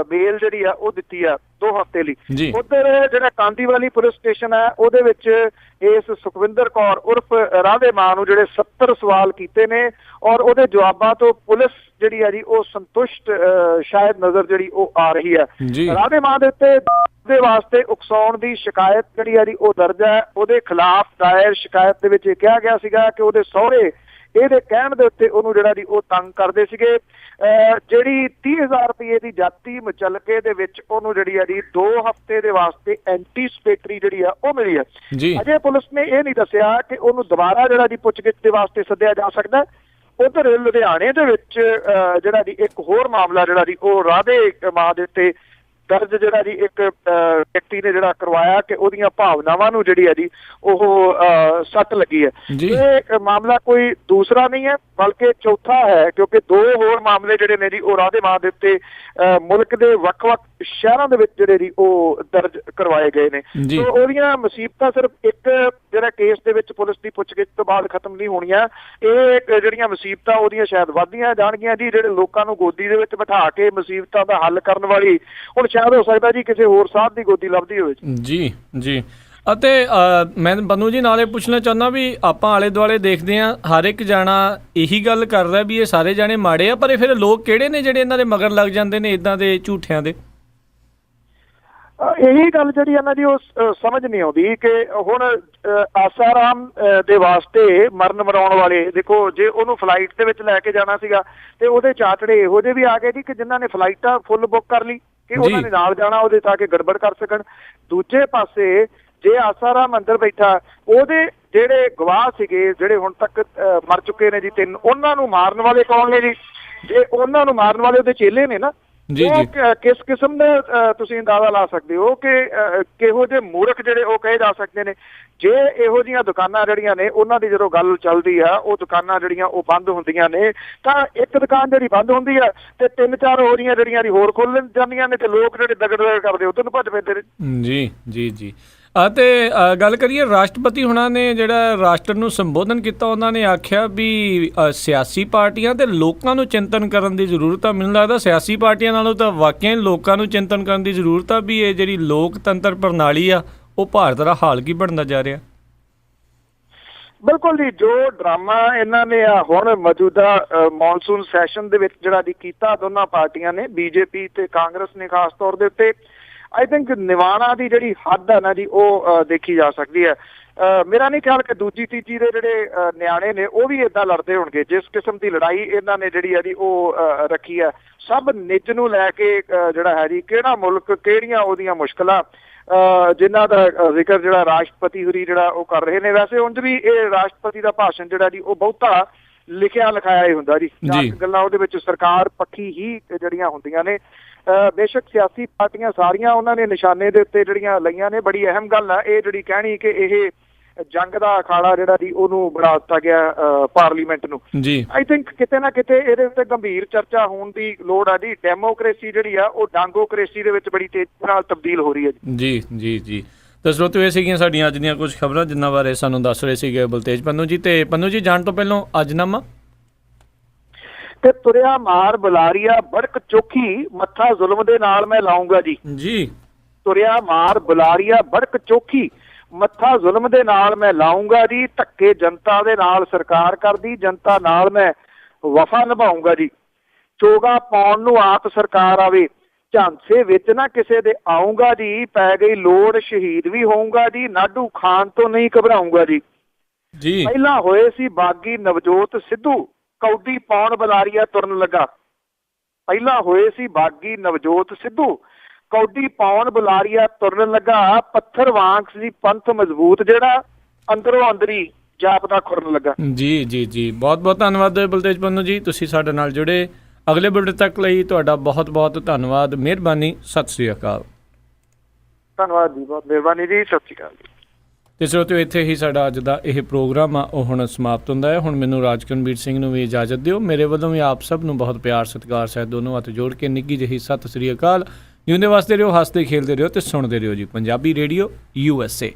ਬੇਲ ਜਿਹੜੀ ਆ ਉਹ ਦਿੱਤੀ ਆ 2 ਹਫ਼ਤੇ ਲਈ। ਉੱਧਰ ਜਿਹੜਾ ਕਾਂਦੀਵਾਲੀ ਪੁਲਿਸ ਸਟੇਸ਼ਨ ਹੈ ਉਹਦੇ ਵਿੱਚ ਇਸ ਸੁਖਵਿੰਦਰ ਕੌਰ ਉਰਫ ਰਾਧੇ ਮਾਂ ਨੂੰ ਜਿਹੜੇ 70 ਸਵਾਲ ਕੀਤੇ ਨੇ ਔਰ ਉਹਦੇ ਜਵਾਬਾਂ ਤੋਂ ਪੁਲਿਸ ਜਿਹੜੀ ਆ ਜੀ ਉਹ ਸੰਤੁਸ਼ਟ ਸ਼ਾਇਦ ਨਜ਼ਰ ਜਿਹੜੀ ਉਹ ਆ ਰਹੀ ਹੈ। ਰਾਧੇ ਮਾਂ ਦੇ ਉੱਤੇ ਦੇ ਵਾਸਤੇ ਉਕਸਾਉਣ ਦੀ ਸ਼ਿਕਾਇਤ ਜਿਹੜੀ ਆ ਜੀ ਉਹ ਦਰਜ ਹੈ। ਉਹਦੇ ਖਿਲਾਫ ਦਾਇਰ ਸ਼ਿਕਾਇਤ ਦੇ ਵਿੱਚ ਇਹ ਕਿਹਾ ਗਿਆ ਸੀਗਾ ਕਿ ਉਹਦੇ ਸਹੁਰੇ ਇਹਦੇ ਕਹਿਣ ਦੇ ਉੱਤੇ ਉਹਨੂੰ ਜਿਹੜਾ ਜੀ ਉਹ ਤੰਗ ਕਰਦੇ ਸੀਗੇ। ਜਿਹੜੀ 30,000 ਰੁਪਏ ਦੀ ਜਾਤੀ ਮੁਚਲਕੇ ਦੇ ਵਿੱਚ ਉਹਨੂੰ ਜਿਹੜੀ ਆ ਜੀ 2 ਹਫ਼ਤੇ ਦੇ ਵਾਸਤੇ ਐਂਟੀਸਪੇਟਰੀ ਜਿਹੜੀ ਆ ਉਹ ਮਿਲੀ ਹੈ। ਅਜੇ ਪੁਲਿਸ ਨੇ ਇਹ ਨਹੀਂ ਦੱਸਿਆ ਕਿ ਉਹਨੂੰ ਦੁਬਾਰਾ ਜਿਹੜਾ ਜੀ ਪੁੱਛਗਿੱਛ ਦੇ ਵਾਸਤੇ ਸੱਦਿਆ ਜਾ ਸਕਦਾ। ਉਧਰ ਲੁਧਿਆਣੇ ਦੇ ਵਿੱਚ ਜਿਹੜਾ ਜੀ ਇੱਕ ਹੋਰ ਮਾਮਲਾ ਜਿਹੜਾ ਜੀ ਉਹ ਰਾਧੇ ਮਾਂ ਦੇ ਉੱਤੇ ਦਰਜ ਜਿਹੜਾ ਜੀ ਇੱਕ ਵਿਅਕਤੀ ਨੇ ਜਿਹੜਾ ਕਰਵਾਇਆ ਕਿ ਉਹਦੀਆਂ ਭਾਵਨਾਵਾਂ ਨੂੰ ਜਿਹੜੀ ਹੈ ਜੀ ਉਹ ਸੱਟ ਲੱਗੀ ਹੈ। ਇਹ ਮਾਮਲਾ ਕੋਈ ਦੂਸਰਾ ਨਹੀਂ ਹੈ ਬਲਕਿ ਚੌਥਾ ਹੈ, ਕਿਉਂਕਿ 2 ਹੋਰ ਮਾਮਲੇ ਜਿਹੜੇ ਨੇ ਜੀ ਉਹ ਰਾਧੇ ਮਾਂ ਦੇ ਉੱਤੇ ਮੁਲਕ ਦੇ ਵੱਖ-ਵੱਖ ਸ਼ਹਿਰਾਂ ਦੇ ਵਿੱਚ ਜਿਹੜੇ ਜੀ ਉਹ ਦਰਜ ਕਰਵਾਏ ਗਏ ਨੇ। ਸੋ ਉਹਦੀਆਂ ਮੁਸੀਬਤਾਂ ਸਿਰਫ ਇੱਕ ਜਿਹੜਾ ਕੇਸ ਦੇ ਵਿੱਚ ਪੁਲਿਸ ਦੀ ਪੁੱਛਗਿੱਛ ਤੋਂ ਬਾਅਦ ਖਤਮ ਨਹੀਂ ਹੋਣੀਆਂ। ਇਹ ਜਿਹੜੀਆਂ ਮੁਸੀਬਤਾਂ ਉਹਦੀਆਂ ਸ਼ਾਇਦ ਵੱਧਦੀਆਂ ਜਾਣਗੀਆਂ ਜੀ। ਜਿਹੜੇ ਲੋਕਾਂ ਨੂੰ ਗੋਦੀ ਦੇ ਵਿੱਚ ਬਿਠਾ ਕੇ ਮੁਸੀਬਤਾਂ ਦਾ ਹੱਲ ਕਰਨ ਵਾਲੀ ਹੁਣ ਸ਼ਾਇਦ ਹੋ ਸਕਦਾ ਜੀ ਕਿਸੇ ਹੋਰ ਸਾਧ ਦੀ ਗੋਦੀ ਲੱਭਦੀ ਹੋਵੇ। ਜੀ ਅਤੇ ਮੈਂ ਬੰਨੂ ਜੀ ਨਾਲੇ ਪੁੱਛਣਾ ਚਾਹੁੰਦਾ ਵੀ ਆਪਾਂ ਆਲੇ ਦੁਆਲੇ ਦੇਖਦੇ ਹਾਂ ਹਰ ਇੱਕ ਜਾਣਾ ਇਹੀ ਗੱਲ ਕਰ ਰਿਹਾ ਵੀ ਇਹ ਸਾਰੇ ਜਾਣੇ ਮਾੜੇ ਆ, ਪਰ ਇਹ ਫਿਰ ਲੋਕ ਕਿਹੜੇ ਨੇ ਜਿਹੜੇ ਇਹਨਾਂ ਦੇ ਮਗਰ ਲੱਗ ਜਾਂਦੇ ਨੇ ਇੱਦਾਂ ਦੇ ਝੂਠਿਆਂ ਦੇ? ਇਹੀ ਗੱਲ ਜਿਹੜੀ ਇਹਨਾਂ ਦੀ ਉਹ ਸਮਝ ਨਹੀਂ ਆਉਂਦੀ ਕਿ ਹੁਣ ਆਸਾਰਾਮ ਦੇ ਵਾਸਤੇ ਮਰਨ ਮਰਾਉਣ ਵਾਲੇ ਦੇਖੋ, ਜੇ ਉਹਨੂੰ ਫਲਾਈਟ ਦੇ ਵਿੱਚ ਲੈ ਕੇ ਜਾਣਾ ਸੀਗਾ ਤੇ ਉਹਦੇ ਚਾਚੜੇ ਇਹੋ ਜਿਹੇ ਵੀ ਆ ਗਏ ਜੀ ਕਿ ਜਿਨ੍ਹਾਂ ਨੇ ਫਲਾਈਟਾਂ ਫੁੱਲ ਬੁੱਕ ਕਰ ਲਈ ਕਿ ਉਹਨਾਂ ਨੇ ਨਾਲ ਜਾਣਾ ਉਹਦੇ ਤਾਂ ਕਿ ਗੜਬੜ ਕਰ ਸਕਣ। ਦੂਜੇ ਪਾਸੇ ਜੇ ਆਸਾਰਾਮ ਅੰਦਰ ਬੈਠਾ ਉਹਦੇ ਜਿਹੜੇ ਗਵਾਹ ਸੀਗੇ ਜਿਹੜੇ ਹੁਣ ਤੱਕ ਮਰ ਚੁੱਕੇ ਨੇ ਜੀ 3, ਉਹਨਾਂ ਨੂੰ ਮਾਰਨ ਵਾਲੇ ਕੌਣ ਨੇ ਜੀ? ਜੇ ਉਹਨਾਂ ਨੂੰ ਮਾਰਨ ਵਾਲੇ ਉਹਦੇ ਚੇਲੇ ਨੇ ਨਾ, ਕਿਸ ਕਿਸਮ ਦਾ ਤੁਸੀਂ ਅੰਦਾਜ਼ਾ ਲਾ ਸਕਦੇ ਹੋ ਕਿ ਕਿਹੋ ਜਿਹੇ ਮੂਰਖ ਜਿਹੜੇ ਉਹ ਕਹੇ ਜਾ ਸਕਦੇ ਨੇ। ਜੇ ਇਹੋ ਜਿਹੀਆਂ ਦੁਕਾਨਾਂ ਜਿਹੜੀਆਂ ਨੇ ਉਹਨਾਂ ਦੀ ਜਦੋਂ ਗੱਲ ਚੱਲਦੀ ਆ ਉਹ ਦੁਕਾਨਾਂ ਜਿਹੜੀਆਂ ਉਹ ਬੰਦ ਹੁੰਦੀਆਂ ਨੇ ਤਾਂ ਇੱਕ ਦੁਕਾਨ ਜਿਹੜੀ ਬੰਦ ਹੁੰਦੀ ਆ ਤੇ 3-4 ਹੋ ਰਹੀਆਂ ਜਿਹੜੀਆਂ ਹੋਰ ਖੁੱਲ ਜਾਂਦੀਆਂ ਨੇ ਤੇ ਲੋਕ ਜਿਹੜੇ ਦਗੜ ਕਰਦੇ ਉੱਧਰ ਨੂੰ ਭੱਜ ਪੈਂਦੇ ਨੇ। ਜੀ ਅਤੇ ਗੱਲ ਕਰੀਏ ਰਾਸ਼ਟਰਪਤੀ ਹੁਣਾਂ ਨੇ ਜਿਹੜਾ ਰਾਸ਼ਟਰ ਨੂੰ ਸੰਬੋਧਨ ਕੀਤਾ, ਉਹਨਾਂ ਨੇ ਆਖਿਆ ਵੀ ਸਿਆਸੀ ਪਾਰਟੀਆਂ ਤੇ ਲੋਕਾਂ ਨੂੰ ਚਿੰਤਨ ਕਰਨ ਦੀ ਜ਼ਰੂਰਤ ਆ। ਮੈਨੂੰ ਲੱਗਦਾ ਸਿਆਸੀ ਪਾਰਟੀਆਂ ਨਾਲੋਂ ਤਾਂ ਵਾਕਿਆ ਲੋਕਾਂ ਨੂੰ ਚਿੰਤਨ ਕਰਨ ਦੀ ਜ਼ਰੂਰਤ ਆ ਵੀ ਇਹ ਜਿਹੜੀ ਲੋਕਤੰਤਰ ਪ੍ਰਣਾਲੀ ਆ ਉਹ ਭਾਰਤ ਦਾ ਹਾਲ ਕੀ ਬਣਦਾ ਜਾ ਰਿਹਾ। ਬਿਲਕੁਲ ਜੀ, ਜੋ ਡਰਾਮਾ ਇਹਨਾਂ ਨੇ ਹੁਣ ਮੌਜੂਦਾ ਮੌਨਸੂਨ ਸੈਸ਼ਨ ਦੇ ਵਿੱਚ ਜਿਹੜਾ ਕੀਤਾ ਦੋਨਾਂ ਪਾਰਟੀਆਂ ਨੇ, ਬੀਜੇਪੀ ਤੇ ਕਾਂਗਰਸ ਨੇ ਖਾਸ ਤੌਰ ਦੇ ਉੱਤੇ, ਆਈ ਥਿੰਕ ਨਿਵਾਣਾ ਦੀ ਜਿਹੜੀ ਹੱਦ ਹੈ ਨਾ ਜੀ ਉਹ ਦੇਖੀ ਜਾ ਸਕਦੀ ਹੈ। ਮੇਰਾ ਨਹੀਂ ਖਿਆਲ ਕਿ ਦੂਜੀ ਤੀਜੀ ਦੇ ਜਿਹੜੇ ਨਿਆਣੇ ਨੇ ਉਹ ਵੀ ਇਦਾਂ ਲੜਦੇ ਹੋਣਗੇ ਜਿਸ ਕਿਸਮ ਦੀ ਲੜਾਈ ਇਹਨਾਂ ਨੇ ਜਿਹੜੀ ਹੈ ਜੀ ਉਹ ਰੱਖੀ ਹੈ। ਸਭ ਨਿੱਜ ਨੂੰ ਲੈ ਕੇ ਜਿਹੜਾ ਹੈ ਜੀ ਕਿਹੜਾ ਮੁਲਕ ਕਿਹੜੀਆਂ ਉਹਦੀਆਂ ਮੁਸ਼ਕਲਾਂ ਜਿਨ੍ਹਾਂ ਦਾ ਜ਼ਿਕਰ ਜਿਹੜਾ ਰਾਸ਼ਟਰਪਤੀ ਹੋਰੀ ਜਿਹੜਾ ਉਹ ਕਰ ਰਹੇ ਨੇ। ਵੈਸੇ ਉਂਝ ਵੀ ਇਹ ਰਾਸ਼ਟਰਪਤੀ ਦਾ ਭਾਸ਼ਣ ਜਿਹੜਾ ਜੀ ਉਹ ਬਹੁਤਾ ਲਿਖਿਆ ਲਿਖਾਇਆ ਹੀ ਹੁੰਦਾ ਜੀ। ਗੱਲਾਂ ਉਹਦੇ ਵਿੱਚ ਸਰਕਾਰ ਪੱਖੀ ਹੀ ਜਿਹੜੀਆਂ ਹੁੰਦੀਆਂ ਨੇ। ਬੇਸ਼ੱਕ ਸਿਆਸੀ ਪਾਰਟੀਆਂ ਸਾਰੀਆਂ ਉਹਨਾਂ ਨੇ ਨਿਸ਼ਾਨੇ ਦੇ ਉੱਤੇ ਜਿਹੜੀਆਂ ਲਈਆਂ ਨੇ। ਬੜੀ ਅਹਿਮ ਗੱਲ ਹੈ ਇਹ ਜਿਹੜੀ ਕਹਿਣੀ ਕਿ ਇਹ ਜੰਗ ਦਾ ਅਖਾੜਾ ਜਿਹੜਾ ਜੀ ਉਹਨੂੰ ਬਣਾ ਦਿੱਤਾ ਗਿਆ ਪਾਰਲੀਮੈਂਟ ਨੂੰ ਜੀ। ਆਈ ਥਿੰਕ ਕਿਤੇ ਨਾ ਕਿਤੇ ਇਹਦੇ ਉੱਤੇ ਗੰਭੀਰ ਚਰਚਾ ਹੋਣ ਦੀ ਲੋੜ ਆ ਜੀ। ਡੈਮੋਕ੍ਰੇਸੀ ਜਿਹੜੀ ਆ ਉਹ ਡਾਂਗੋਕ੍ਰੇਸੀ ਦੇ ਵਿੱਚ ਬੜੀ ਤੇਜ਼ੀ ਨਾਲ ਤਬਦੀਲ ਹੋ ਰਹੀ ਹੈ ਜੀ। ਜੀ ਜੀ ਤਾਂ ਸਰੋਤਿਓ ਇਹ ਸੀਗੀਆਂ ਸਾਡੀਆਂ ਅੱਜ ਦੀਆਂ ਕੁਝ ਖਬਰਾਂ ਜਿਨ੍ਹਾਂ ਬਾਰੇ ਸਾਨੂੰ ਦੱਸ ਰਹੇ ਸੀਗੇ ਬਲਤੇਜ ਪੰਨੂ ਜੀ। ਤੇ ਪੰਨੂ ਜੀ ਜਾਣ ਤੋਂ ਪਹਿਲਾਂ ਅਜਨਾਮਾ ਤੇ ਤੁਰਿਆ ਮਾਰ ਬੁਲਾਰੀਆ ਬੜਕ ਚੋਖੀ ਮੱਥਾ ਜ਼ੁਲਮ ਦੇ ਨਾਲ ਮੈਂ ਲਾਉਂਗਾ ਜੀ। ਜੀ ਤੁਰਿਆ ਮਾਰ ਬੁਲਾਰੀਆ ਬੜਕ ਚੋਖੀ ਮੱਥਾ ਜ਼ੁਲਮ ਦੇ ਨਾਲ ਮੈਂ ਲਾਉਂਗਾ ਜੀ। ਧੱਕੇ ਜਨਤਾ ਦੇ ਨਾਲ ਸਰਕਾਰ ਕਰਦੀ ਜਨਤਾ ਨਾਲ ਮੈਂ ਵਫਾ ਨਿਭਾਉਂਗਾ ਜੀ। ਚੋਗਾ ਪਾਉਣ ਨੂੰ ਆਪ ਸਰਕਾਰ ਆਵੇ ਝਾਂਸੇ ਵਿੱਚ ਨਾ ਕਿਸੇ ਦੇ ਆਉਂਗਾ ਜੀ। ਪੈ ਗਈ ਲੋੜ ਸ਼ਹੀਦ ਵੀ ਹੋਊਗਾ ਜੀ। ਨਾਡੂ ਖਾਨ ਤੋਂ ਨਹੀਂ ਘਬਰਾਊਂਗਾ ਜੀ। ਪਹਿਲਾਂ ਹੋਏ ਸੀ ਬਾਗੀ ਨਵਜੋਤ ਸਿੱਧੂ ਕੌਡੀ ਪਾਉਣ ਬੁਲਾਰੀਆ ਤੁਰਨ ਲੱਗਾ। ਪਹਿਲਾਂ ਹੋਏ ਸੀ ਬਾਗੀ ਨਵਜੋਤ ਸਿੱਧੂ ਕੌਡੀ ਪਾਉਣ ਬੁਲਾਰੀਆ ਤੁਰਨ ਲੱਗਾ। ਪੱਥਰ ਵਾਂਗ ਸੀ ਪੰਥ ਮਜ਼ਬੂਤ ਜਿਹੜਾ ਅੰਦਰੋਂ ਅੰਦਰੀ ਜਾਪਦਾ ਖੁਰਨ ਲੱਗਾ। ਜੀ ਜੀ ਜੀ ਬਹੁਤ ਬਹੁਤ ਧੰਨਵਾਦ ਬਲਤੇਜ ਪੰਨੂ ਜੀ, ਤੁਸੀਂ ਸਾਡੇ ਨਾਲ ਜੁੜੇ। ਅਗਲੇ ਬੁਲੇਟਿਨ ਤੱਕ ਲਈ ਤੁਹਾਡਾ ਬਹੁਤ ਬਹੁਤ ਧੰਨਵਾਦ। ਮਿਹਰਬਾਨੀ। ਸਤਿ ਸ੍ਰੀ ਅਕਾਲ। ਧੰਨਵਾਦ ਜੀ, ਬਹੁਤ ਮਿਹਰਬਾਨੀ ਜੀ। ਸਤਿ ਸ੍ਰੀ ਅਕਾਲ ਜੀ। ਤੇ ਸਰੋਤਿਓ ਇੱਥੇ ਹੀ ਸਾਡਾ ਅੱਜ ਦਾ ਇਹ ਪ੍ਰੋਗਰਾਮ ਆ ਉਹ ਹੁਣ ਸਮਾਪਤ ਹੁੰਦਾ ਹੈ। ਹੁਣ ਮੈਨੂੰ ਰਾਜਕਨਵੀਰ ਸਿੰਘ ਨੂੰ ਵੀ ਇਜਾਜ਼ਤ ਦਿਓ। ਮੇਰੇ ਵੱਲੋਂ ਵੀ ਆਪ ਸਭ ਨੂੰ ਬਹੁਤ ਪਿਆਰ ਸਤਿਕਾਰ ਸਹਿਤ ਦੋਨੋਂ ਹੱਥ ਜੋੜ ਕੇ ਨਿੱਘੀ ਜਿਹੀ ਸਤਿ ਸ੍ਰੀ ਅਕਾਲ। ਜਿਉਂਦੇ ਵਸਦੇ ਰਹੋ, ਹੱਸਦੇ ਖੇਲਦੇ ਰਹੋ ਤੇ ਸੁਣਦੇ ਰਹੋ ਜੀ ਪੰਜਾਬੀ ਰੇਡੀਓ USA।